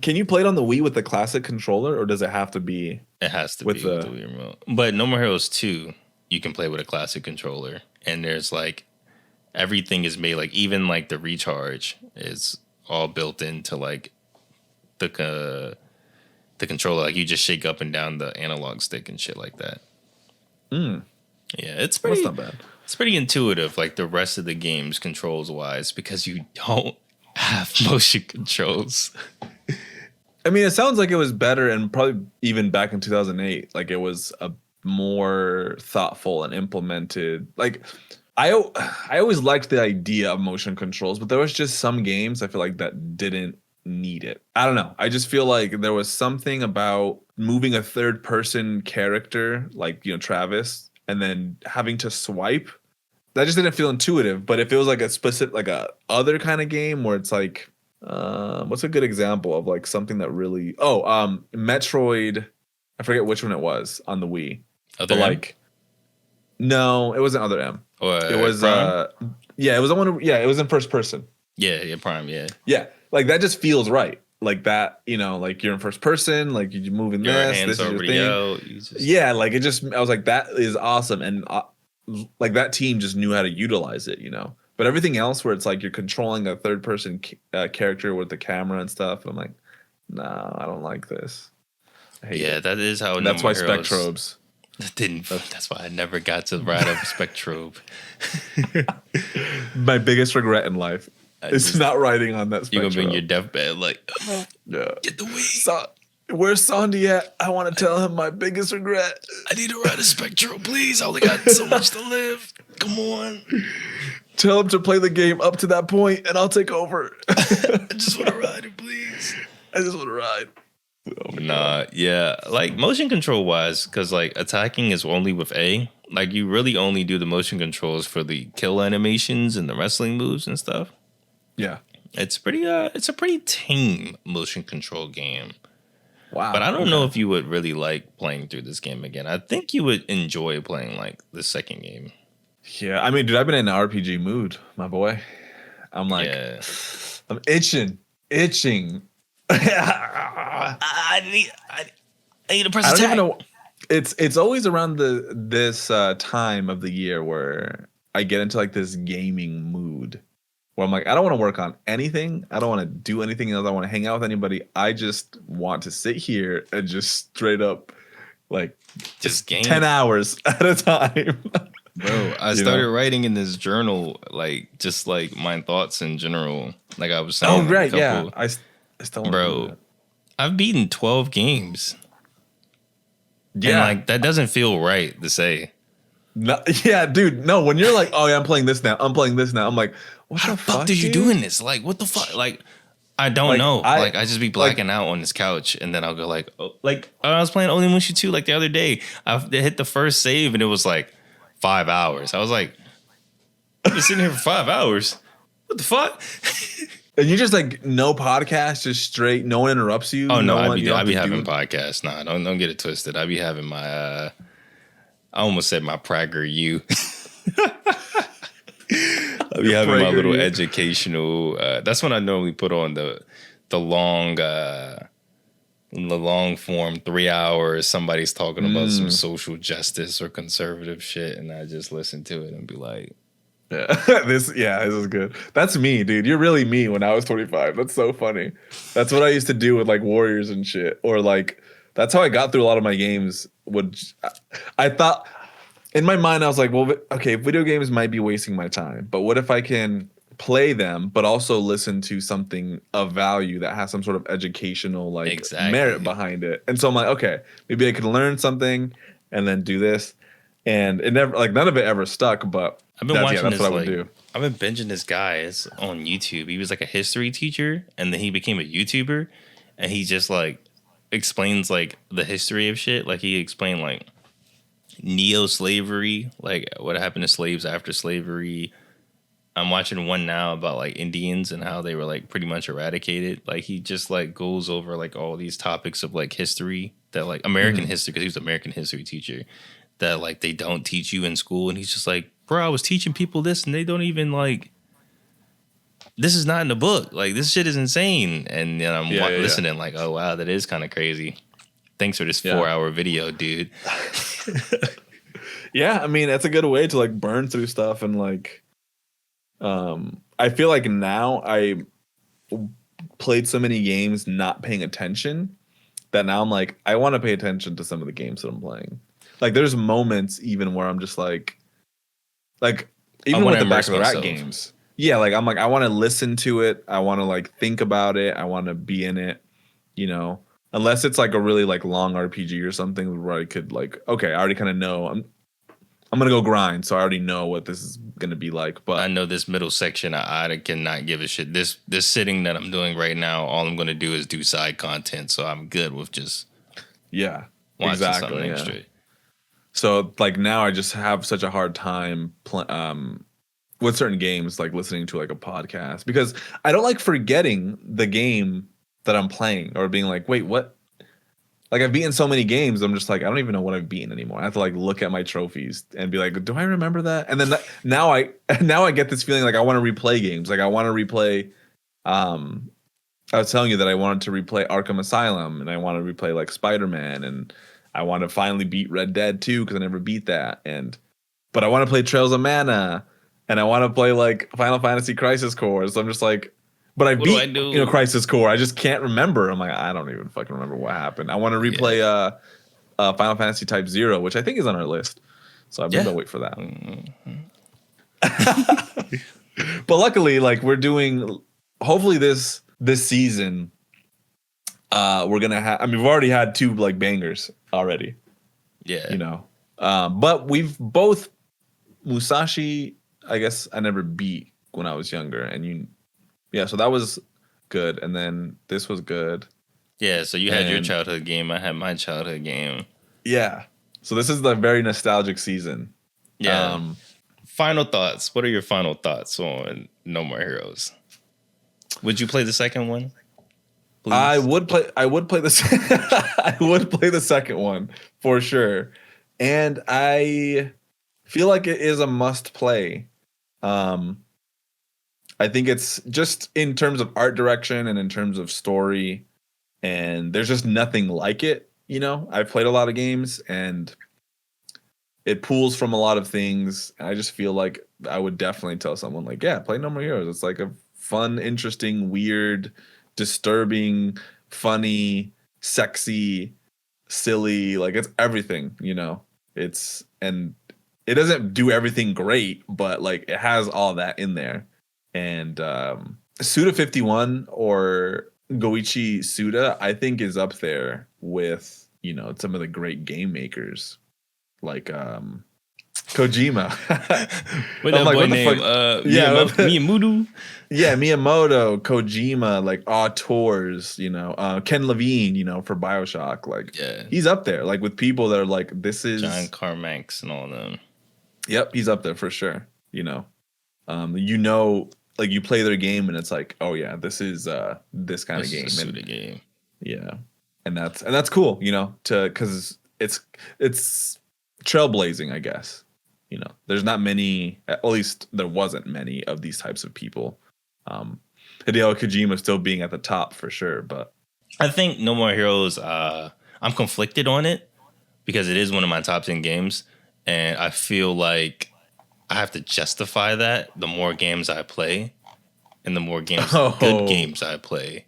Can you play it on the Wii with the classic controller or does it have to be?
It has to be with the Wii remote. But No More Heroes 2, you can play with a classic controller. And there's like, everything is made, like even like the recharge is all built into like the controller, like you just shake up and down the analog stick and shit like that. Yeah, it's pretty.
That's not bad.
It's pretty intuitive, like the rest of the games controls wise, because you don't have motion controls.
I mean, it sounds like it was better, and probably even back in 2008, like it was a more thoughtful and implemented. Like I always liked the idea of motion controls, but there was just some games I feel like that didn't need it. I don't know. I just feel like there was something about moving a third person character, like, you know, Travis, and then having to swipe, that just didn't feel intuitive. But if it was like a specific, like a other kind of game where it's like, what's a good example of like something that really, Metroid, I forget which one it was on the Wii.
Other
but
M?
like, no, it wasn't Other M.
Or
It was,
Prime?
yeah, it was the one, yeah, it was in first person.
Yeah, Prime, yeah.
Yeah, like that just feels right. Like that, like you're in first person, like you move in
Your
this
hands
is your
already
thing.
out. You just,
Yeah, like it just, I was like, that is awesome. And like that team just knew how to utilize it, But everything else where it's like you're controlling a third person character with the camera and stuff, I'm like, no, I don't like this. I hate it.
that is how.
And that's why
Heroes
Spectrobes.
That's why I never got to ride up Spectrobe.
My biggest regret in life is not riding on that Spectrobe.
You're gonna be in your deathbed like,
yeah.
get the Wii.
Where's Sondi at? I want to tell him my biggest regret.
I need to ride a Spectro, please. I only got so much to live. Come on.
Tell him to play the game up to that point, and I'll take over.
I just want to ride it, please.
I just want to ride.
Like motion control wise, because like attacking is only with A. Like you really only do the motion controls for the kill animations and the wrestling moves and stuff.
Yeah,
it's a pretty tame motion control game.
Wow.
But I don't know if you would really like playing through this game again. I think you would enjoy playing like the second game.
Yeah, I mean, dude, I've been in an RPG mood, my boy. I'm like, I'm itching.
I need to press
I don't
attack.
even know. It's always around this time of the year where I get into like this gaming mood where I'm like, I don't want to work on anything. I don't want to do anything else. I don't want to hang out with anybody. I just want to sit here and just straight up like
just game
10 hours at a time.
Bro, I started writing in this journal, like just like my thoughts in general. Like I was saying.
Oh, right, yeah. I still want to do that.
I've beaten 12 games.
Yeah.
And like that doesn't feel right to say.
No, yeah, dude. No, when you're like, oh yeah, I'm playing this now. I'm like, what
how
the fuck
are you doing this? Like, what the fuck? Like, I don't know. I just be blacking out on this couch, and then I'll go like, I was playing Onimusha 2 like the other day. I hit the first save, and it was like 5 hours. I was like, I've been sitting here for 5 hours. What the fuck?
And you just like no podcast, just straight. No one interrupts you.
Oh no, I be having podcasts. Nah, don't get it twisted. I be having my. I almost said my Prager U. I'll be having my little educational. That's when I normally put on the long form 3 hours. Somebody's talking about some social justice or conservative shit, and I just listen to it and be like,
yeah, this is good. That's me, dude. You're really me when I was 25. That's so funny. That's what I used to do with like Warriors and shit, or like that's how I got through a lot of my games. I thought. In my mind, I was like, well, okay, video games might be wasting my time, but what if I can play them, but also listen to something of value that has some sort of educational merit behind it? And so I'm like, okay, maybe I could learn something and then do this. And it never, like, none of it ever stuck, but
I've been watching
that's
this,
what I would do.
I've been binging this guy. It's on YouTube. He was like a history teacher, and then he became a YouTuber, and he just like explains like the history of shit. Like he explained like neo-slavery, like what happened to slaves after slavery. I'm watching one now about like Indians and how they were like pretty much eradicated. Like he just like goes over like all these topics of like history that like American history, because he was an American history teacher, that like they don't teach you in school. And he's just like, bro, I was teaching people this and they don't even like, this is not in the book. Like this shit is insane. And then I'm listening like, oh wow, that is kind of crazy. Thanks for this 4-hour video, dude.
Yeah, I mean, that's a good way to like burn through stuff. And like, I feel like now I played so many games not paying attention that now I'm like, I want to pay attention to some of the games that I'm playing. Like there's moments even where I'm just like even with the Back of the Rat games. Yeah, like I'm like, I want to listen to it. I want to like think about it. I want to be in it, Unless it's like a really like long RPG or something where I could like, okay, I already kind of know I'm gonna go grind, so I already know what this is gonna be like. But
I know this middle section, I cannot give a shit. This sitting that I'm doing right now, all I'm gonna do is do side content, so I'm good with just
watching
something extra.
So like now I just have such a hard time with certain games, like listening to like a podcast, because I don't like forgetting the game that I'm playing or being like, wait, what? Like I've beaten so many games, I'm just like, I don't even know what I've beaten anymore. I have to like look at my trophies and be like, do I remember that? And then now I now I get this feeling like I want to replay games. Like I want to replay. Um, I was telling you that I wanted to replay Arkham Asylum, and I want to replay like Spider-Man, and I want to finally beat Red Dead 2 because I never beat that. But I want to play Trails of Mana, and I want to play like Final Fantasy Crisis Core. So I'm just like, but I
What do I
beat
do?
Crisis Core. I just can't remember. I'm like, I don't even fucking remember what happened. I want to replay
Yeah.
Final Fantasy Type Zero, which I think is on our list. So maybe
Yeah.
I'll wait for that.
Mhm.
But luckily, like we're doing, hopefully this season, we're gonna have. I mean, we've already had 2 like bangers already.
Yeah.
You know, but we've both Musashi. I guess I never beat when I was younger, and yeah. So that was good, and then this was good,
Yeah. So you had your
and
childhood game. I had my childhood game.
yeah. So this is the very nostalgic season.
Yeah. Final thoughts. What are your final thoughts on No More Heroes? Would you play the second one? Please.
I would play. I would play this. I would play the second one for sure, and I feel like it is a must play. Um, I think it's just in terms of art direction and in terms of story, and there's just nothing like it. You know, I've played a lot of games, and it pulls from a lot of things. And I just feel like I would definitely tell someone like, yeah, play No More Heroes. It's like a fun, interesting, weird, disturbing, funny, sexy, silly, like it's everything, you know. And it doesn't do everything great, but like it has all that in there. And Suda 51 or Goichi Suda, I think is up there with, some of the great game makers like Kojima.
What
I'm
that
like,
boy
what the
name?
fuck? Yeah,
Miyamoto.
yeah, Miyamoto, Kojima, like auteurs, Ken Levine, for BioShock, like
Yeah.
he's up there, like with people that are like, this
John
is,
Carmack's and all them.
yep, he's up there for sure. Like you play their game and it's like, oh yeah, this is this kind of
This is
game,
a Suda
and
game.
yeah, and that's cool, because it's trailblazing, I guess. There's not many, at least there wasn't many of these types of people. Hideo Kojima still being at the top for sure, but
I think No More Heroes, I'm conflicted on it because it is one of my top 10 games. And I feel like I have to justify that the more games I play and the more good
oh,
games I play.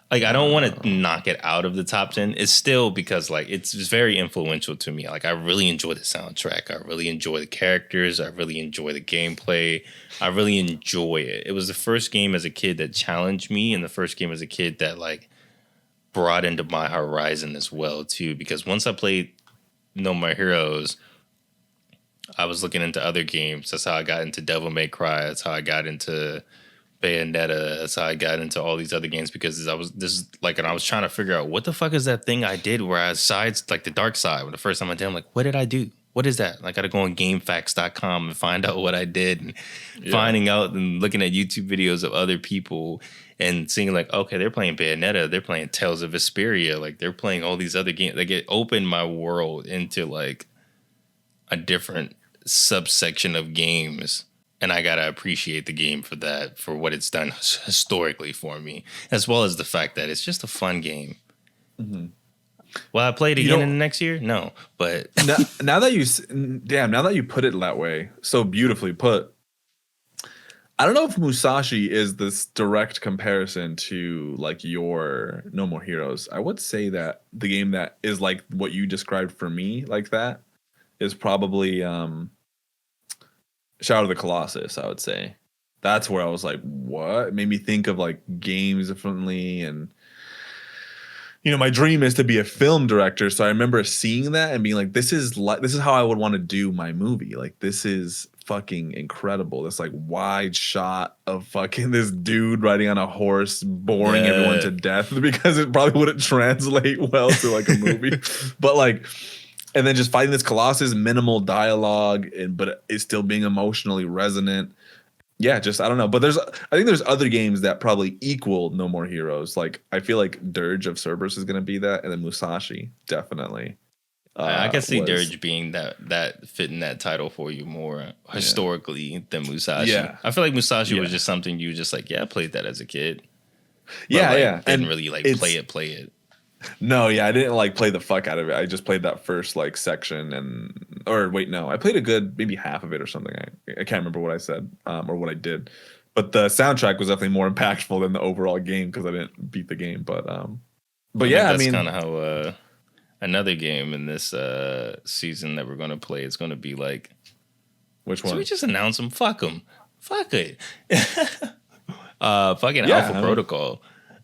Like, I don't want to knock it out of the top 10. It's still because, like, it's just very influential to me. Like, I really enjoy the soundtrack. I really enjoy the characters. I really enjoy the gameplay. I really enjoy it. It was the first game as a kid that challenged me, and the first game as a kid that, like, brought into my horizon as well, too. Because once I played No More Heroes, I was looking into other games. That's how I got into Devil May Cry. That's how I got into Bayonetta. That's how I got into all these other games, because I was trying to figure out what the fuck is that thing I did where I sides like the dark side. When the first time I did, I'm like, what did I do? What is that? I got to go on GameFAQs.com and find out what I did, and finding out and looking at YouTube videos of other people and seeing like, okay, they're playing Bayonetta, they're playing Tales of Vesperia, like they're playing all these other games. Like it opened my world into like a different subsection of games, and I gotta appreciate the game for that, for what it's done historically for me, as well as the fact that it's just a fun game.
mm-hmm.
Will I play it again in the next year? No, but
now that you put it that way, so beautifully put. I don't know if Musashi is this direct comparison to like your No More Heroes. I would say that the game that is like what you described for me, like that, is probably Shadow of the Colossus. I would say that's where I was like, what? It made me think of like games differently, and my dream is to be a film director. So I remember seeing that and being like, this is how I would want to do my movie. Like, this is fucking incredible. This like wide shot of fucking this dude riding on a horse, boring everyone to death, because it probably wouldn't translate well to like a movie. But like, and then just fighting this Colossus, minimal dialogue, but it's still being emotionally resonant. Yeah, just I don't know, but I think there's other games that probably equal No More Heroes. Like I feel like Dirge of Cerberus is gonna be that, and then Musashi definitely
I can see
was.
Dirge being that fitting that title for you more
Yeah,
historically than Musashi.
yeah,
I feel like Musashi was
yeah,
just something you just like, yeah, I played that as a kid, but
yeah,
like
yeah,
didn't
and
really like
it's
play it.
no, yeah, I didn't like play the fuck out of it. I just played that first like section, and or wait, no, I played a good maybe half of it or something. I can't remember what I said or what I did, but the soundtrack was definitely more impactful than the overall game because I didn't beat the game. But
I think
yeah, I
that's
mean,
kind of how another game in this season that we're gonna play is gonna be like.
which
Should we
one?
just announce them? Fuck them. Fuck it. Fucking
Yeah,
Alpha
I mean,
Protocol.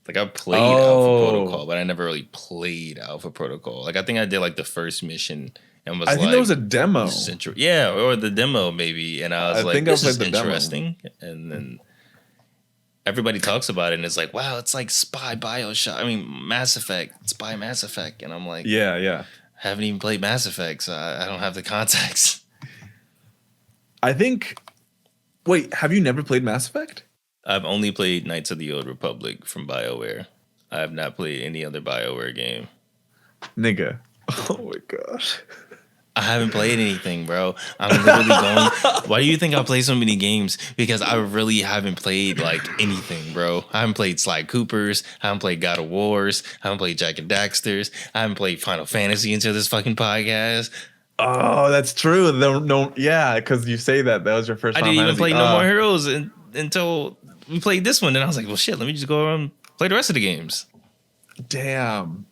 Like I played Alpha
oh,
Protocol, but I never really played Alpha Protocol. Like I think I did like the first mission and was
I think that was
like,
a
"This is
demo.
interesting." Yeah, or the demo maybe, and I was
I
like,
think I
"This is
played the demo.
interesting." And then everybody talks about it and it's like, "Wow, it's like Spy Bioshock." I mean, Mass Effect, Spy Mass Effect, and I'm like,
Yeah, yeah.
haven't even played Mass Effect, so I don't have the context.
I think. Wait, have you never played Mass Effect?
I've only played Knights of the Old Republic from BioWare. I have not played any other BioWare game.
Nigga. Oh my gosh.
I haven't played anything, bro. I'm literally going. Why do you think I play so many games? Because I really haven't played like anything, bro. I haven't played Sly Coopers. I haven't played God of Wars. I haven't played Jack and Daxter's. I haven't played Final Fantasy until this fucking podcast.
Oh, that's true. No, no, yeah, because you say that was your first
I
Final
didn't even
Fantasy.
play No More Heroes until we played this one. And I was like, well, shit, let me just go around and play the rest of the games.
Damn.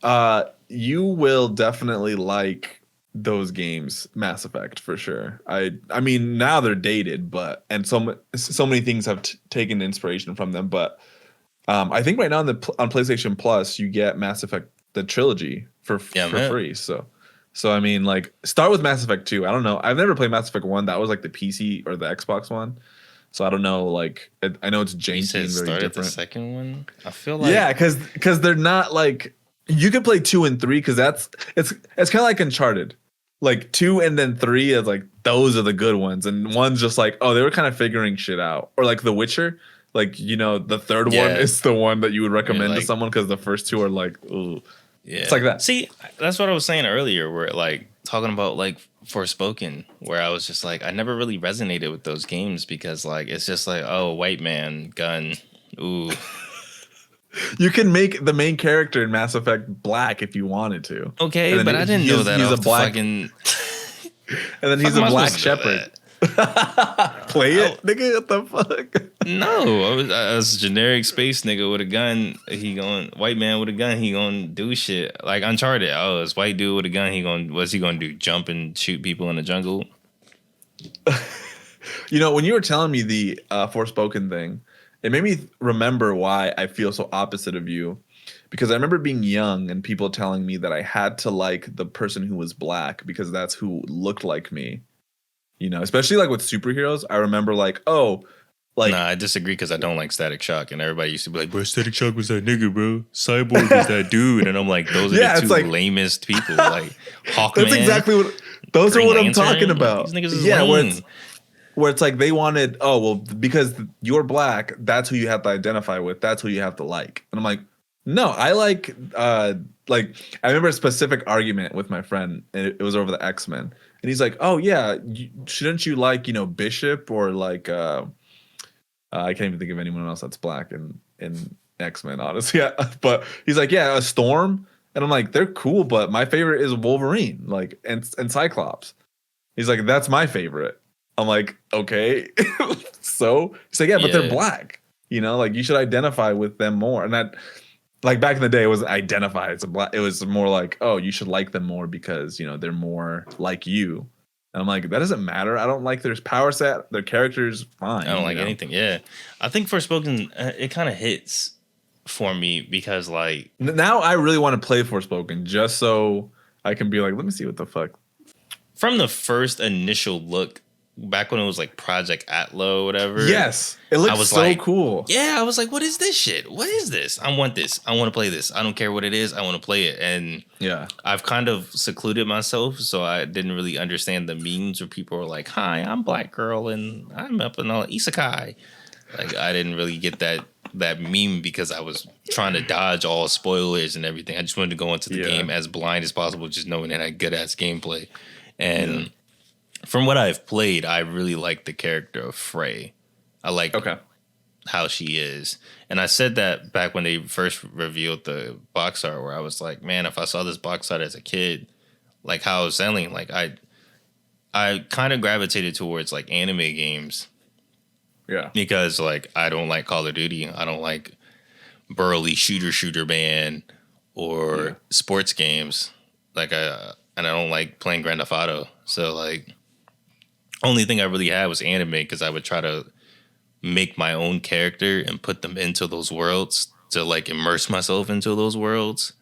You will definitely like those games, Mass Effect for sure. I mean, now they're dated, but and so many things have taken inspiration from them. But I think right now on PlayStation Plus, you get Mass Effect the trilogy
Yeah,
for
man.
free. So I mean, like start with Mass Effect 2. I don't know. I've never played Mass Effect 1. That was like the PC or the Xbox one. So I don't know. Like I know it's
You
janky
said
and very
start at the
different.
second one. I feel
Yeah,
like
because they're not like you could play 2 and 3 because it's kind of like Uncharted. Like 2 and then 3 is like those are the good ones, and one's just like oh they were kind of figuring shit out, or like The Witcher. Like the third one
yeah,
is the one that you would
you're
recommend to
like
someone because the first two are like ooh. It's
yeah.
like that.
See, that's what I was saying earlier. Where like talking about like Forspoken, where I was just like I never really resonated with those games because like it's just like oh white man gun, ooh
You can make the main character in Mass Effect black if you wanted to,
okay,
and then
but I didn't know that
he's a
off the
black,
fucking.
and then
Fuck
he's
am
a
I
black
supposed to know
shepherd.
that?
Play
I,
it, nigga. What the fuck?
no, I was a generic space nigga with a gun. He going white man with a gun. He gonna do shit like Uncharted. Oh, it's white dude with a gun. What's he gonna do? Jump and shoot people in the jungle?
When you were telling me the Forspoken thing, it made me remember why I feel so opposite of you. Because I remember being young and people telling me that I had to like the person who was black because that's who looked like me. Especially like with superheroes. I remember like, oh,
Nah,
like
I disagree because I don't like Static Shock, and everybody used to be like, "Bro, Static Shock was that nigga, bro. Cyborg is that dude," and I'm like, "Those are the
yeah,
two
it's like
lamest people." Like
that's
Hawkman,
exactly what those are
Green
what I'm talking
Lantern, like these
about.
niggas is
Yeah,
lame.
where it's like they wanted, oh well, because you're black, that's who you have to identify with, that's who you have to like. And I'm like, no, I like I remember a specific argument with my friend, and it was over the X-Men. And he's like, oh yeah, shouldn't you like, Bishop or like I can't even think of anyone else that's black in X-Men, honestly. Yeah. But he's like, yeah, a Storm. And I'm like, they're cool, but my favorite is Wolverine, like and Cyclops. He's like, that's my favorite. I'm like, okay. So he's like, yeah, but they're
Yeah,
black. Like you should identify with them more. And that, like back in the day, it wasn't identify as a black. It was more like, oh, you should like them more because they're more like you. And I'm like, that doesn't matter. I don't like their power set. Their characters
I don't
fine.
like anything. Yeah, I think Forspoken it kind of hits for me because like
Now I really want to play Forspoken just so I can be like, let me see what the fuck.
from the first initial look back when it was like Project Atlo or whatever.
Yes, it looks so
like,
cool.
Yeah, I was like, what is this shit? What is this? I want this. I want to play this. I don't care what it is. I want to play it. And
yeah,
I've kind of secluded myself, so I didn't really understand the memes where people were like, "Hi, I'm Black Girl and I'm up in all isekai." Like I didn't really get that meme because I was trying to dodge all spoilers and everything. I just wanted to go into the game as blind as possible, just knowing it had good ass gameplay. And from what I've played, I really like the character of Frey. I like how she is. And I said that back when they first revealed the box art, where I was like, man, if I saw this box art as a kid, like how I was selling, like I kind of gravitated towards like anime games.
Yeah.
Because like I don't like Call of Duty. I don't like burly shooter man or sports games. Like and I don't like playing Grand Theft Auto. So like only thing I really had was anime, because I would try to make my own character and put them into those worlds to like immerse myself into those worlds.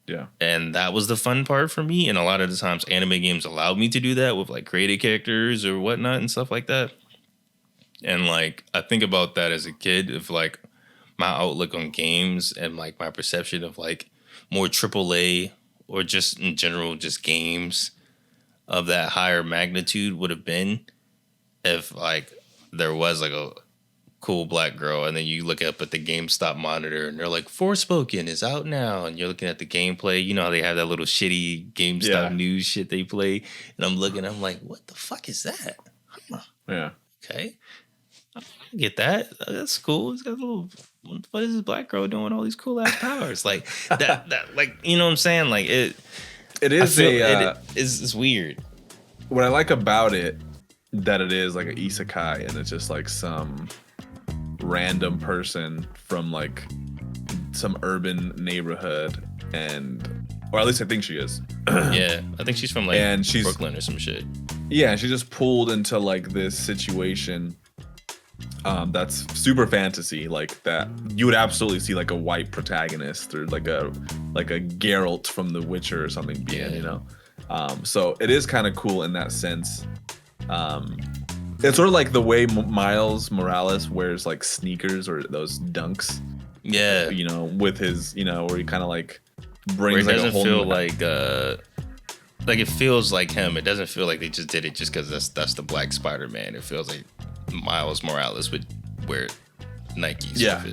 Yeah.
And that was the fun part for me. And a lot of the times anime games allowed me to do that with like created characters or whatnot and stuff like that. And like I think about that as a kid, of like my outlook on games and like my perception of like more AAA or just in general just games of that higher magnitude would have been if like there was like a cool black girl, and then you look up at the GameStop monitor and they're like, Forspoken is out now, and you're looking at the gameplay. You know how they have that little shitty GameStop news shit they play, and I'm looking, I'm like, what the fuck is that? Huh.
Yeah.
Okay. I get that. That's cool. It's got a little. What is this black girl doing with all these cool ass powers? Like that. Like, you know what I'm saying? Like it.
It is
it's weird.
What I like about it, that it is like an isekai, and it's just like some random person from like some urban neighborhood, or at least I think she is.
Yeah, I think she's from like
she's
Brooklyn or some shit.
Yeah, she just pulled into like this situation that's super fantasy, like that you would absolutely see like a white protagonist or like a Geralt from The Witcher or something being, you know. So it is kind of cool in that sense. It's sort of like the way Miles Morales wears like sneakers or those dunks.
Yeah,
you know, with his, you know, where he kind of like brings
like
a whole
feel like it feels like him. It doesn't feel like they just did it just because that's the Black Spider-Man. It feels like Miles Morales would wear Nike stuff.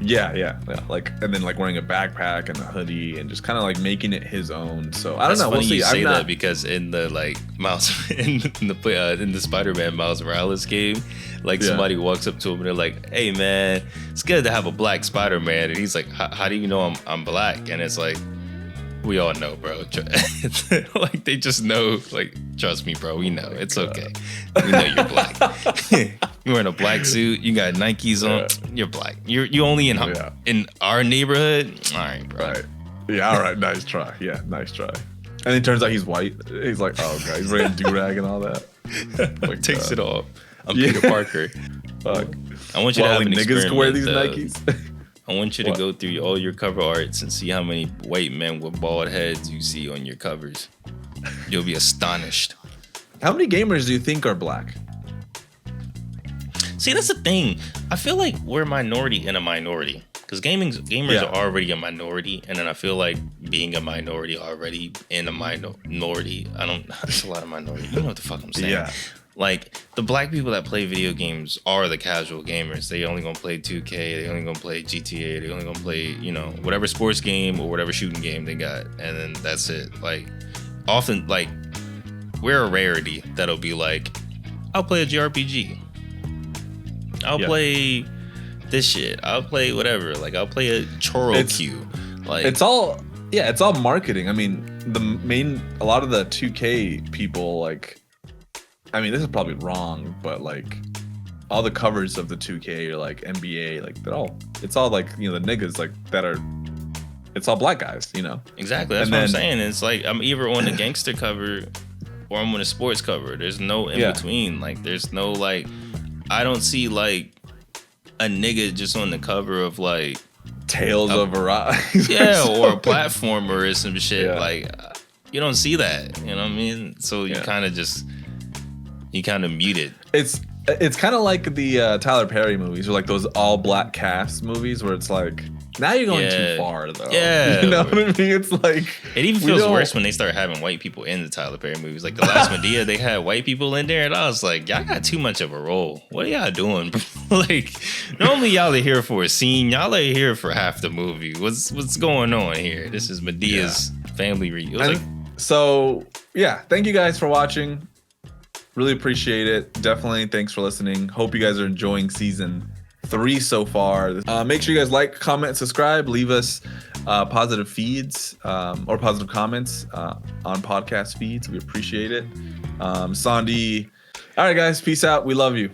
Yeah. Like, and then like wearing a backpack and a hoodie and just kind of like making it his own. So I don't know.
Funny we'll see. You say that because in the like Miles in the Spider-Man Miles Morales game, like somebody walks up to him and they're like, "Hey man, it's good to have a black Spider-Man," and he's like, "How do you know I'm black?" And it's like, we all know, bro. Like they just know. Like, trust me, bro. We know it's okay. We know you're black. You're wearing a black suit. You got Nikes on. You're black. You only in our neighborhood. All right, bro.
Right. Yeah. All right. Nice try. Yeah. Nice try. And it turns out he's white. He's like, oh god, he's wearing do-rag and all that.
Like, takes it off. I'm Peter Parker.
Fuck.
I want you to have an
niggas can wear these Nikes.
I want you to go through all your cover arts and see how many white men with bald heads you see on your covers. You'll be astonished.
How many gamers do you think are black?
See, that's the thing. I feel like we're a minority in a minority. Because gamers are already a minority. And then I feel like being a minority already in a minority. There's a lot of minority. You know what the fuck I'm saying.
Yeah.
Like, the black people that play video games are the casual gamers. They only gonna play 2K, they only gonna play GTA, they only gonna play, you know, whatever sports game or whatever shooting game they got. And then that's it. Like, often, like, we're a rarity that'll be like, I'll play a JRPG. I'll play this shit. I'll play whatever. Like, I'll play a Chorokyu. Like,
it's all marketing. I mean, a lot of the 2K people, like, I mean, this is probably wrong, but like all the covers of the 2K or like NBA, like it's all like, you know, the niggas like it's all black guys, you know?
Exactly. That's what I'm saying. It's like I'm either on the gangster cover or I'm on a sports cover. There's no in between. Like there's no like, I don't see like a nigga just on the cover of like
Tales of Arise.
Yeah, or a platformer or some shit. Like you don't see that. You know what I mean? So you kind of just. He kind of muted.
It's kind of like the Tyler Perry movies, or like those all black cast movies, where it's like, now you're going too far, though.
Yeah,
you know what I mean? It's like
it even feels worse when they start having white people in the Tyler Perry movies. Like the last Medea, they had white people in there, and I was like, y'all got too much of a role. What are y'all doing? Like, normally y'all are here for a scene. Y'all are here for half the movie. What's going on here? This is Medea's family reunion.
So yeah, thank you guys for watching. Really appreciate it. Definitely thanks for listening. Hope you guys are enjoying season 3 so far. Make sure you guys like, comment, subscribe, leave us positive feeds or positive comments on podcast feeds. We appreciate it. Sondi. All right, guys. Peace out. We love you.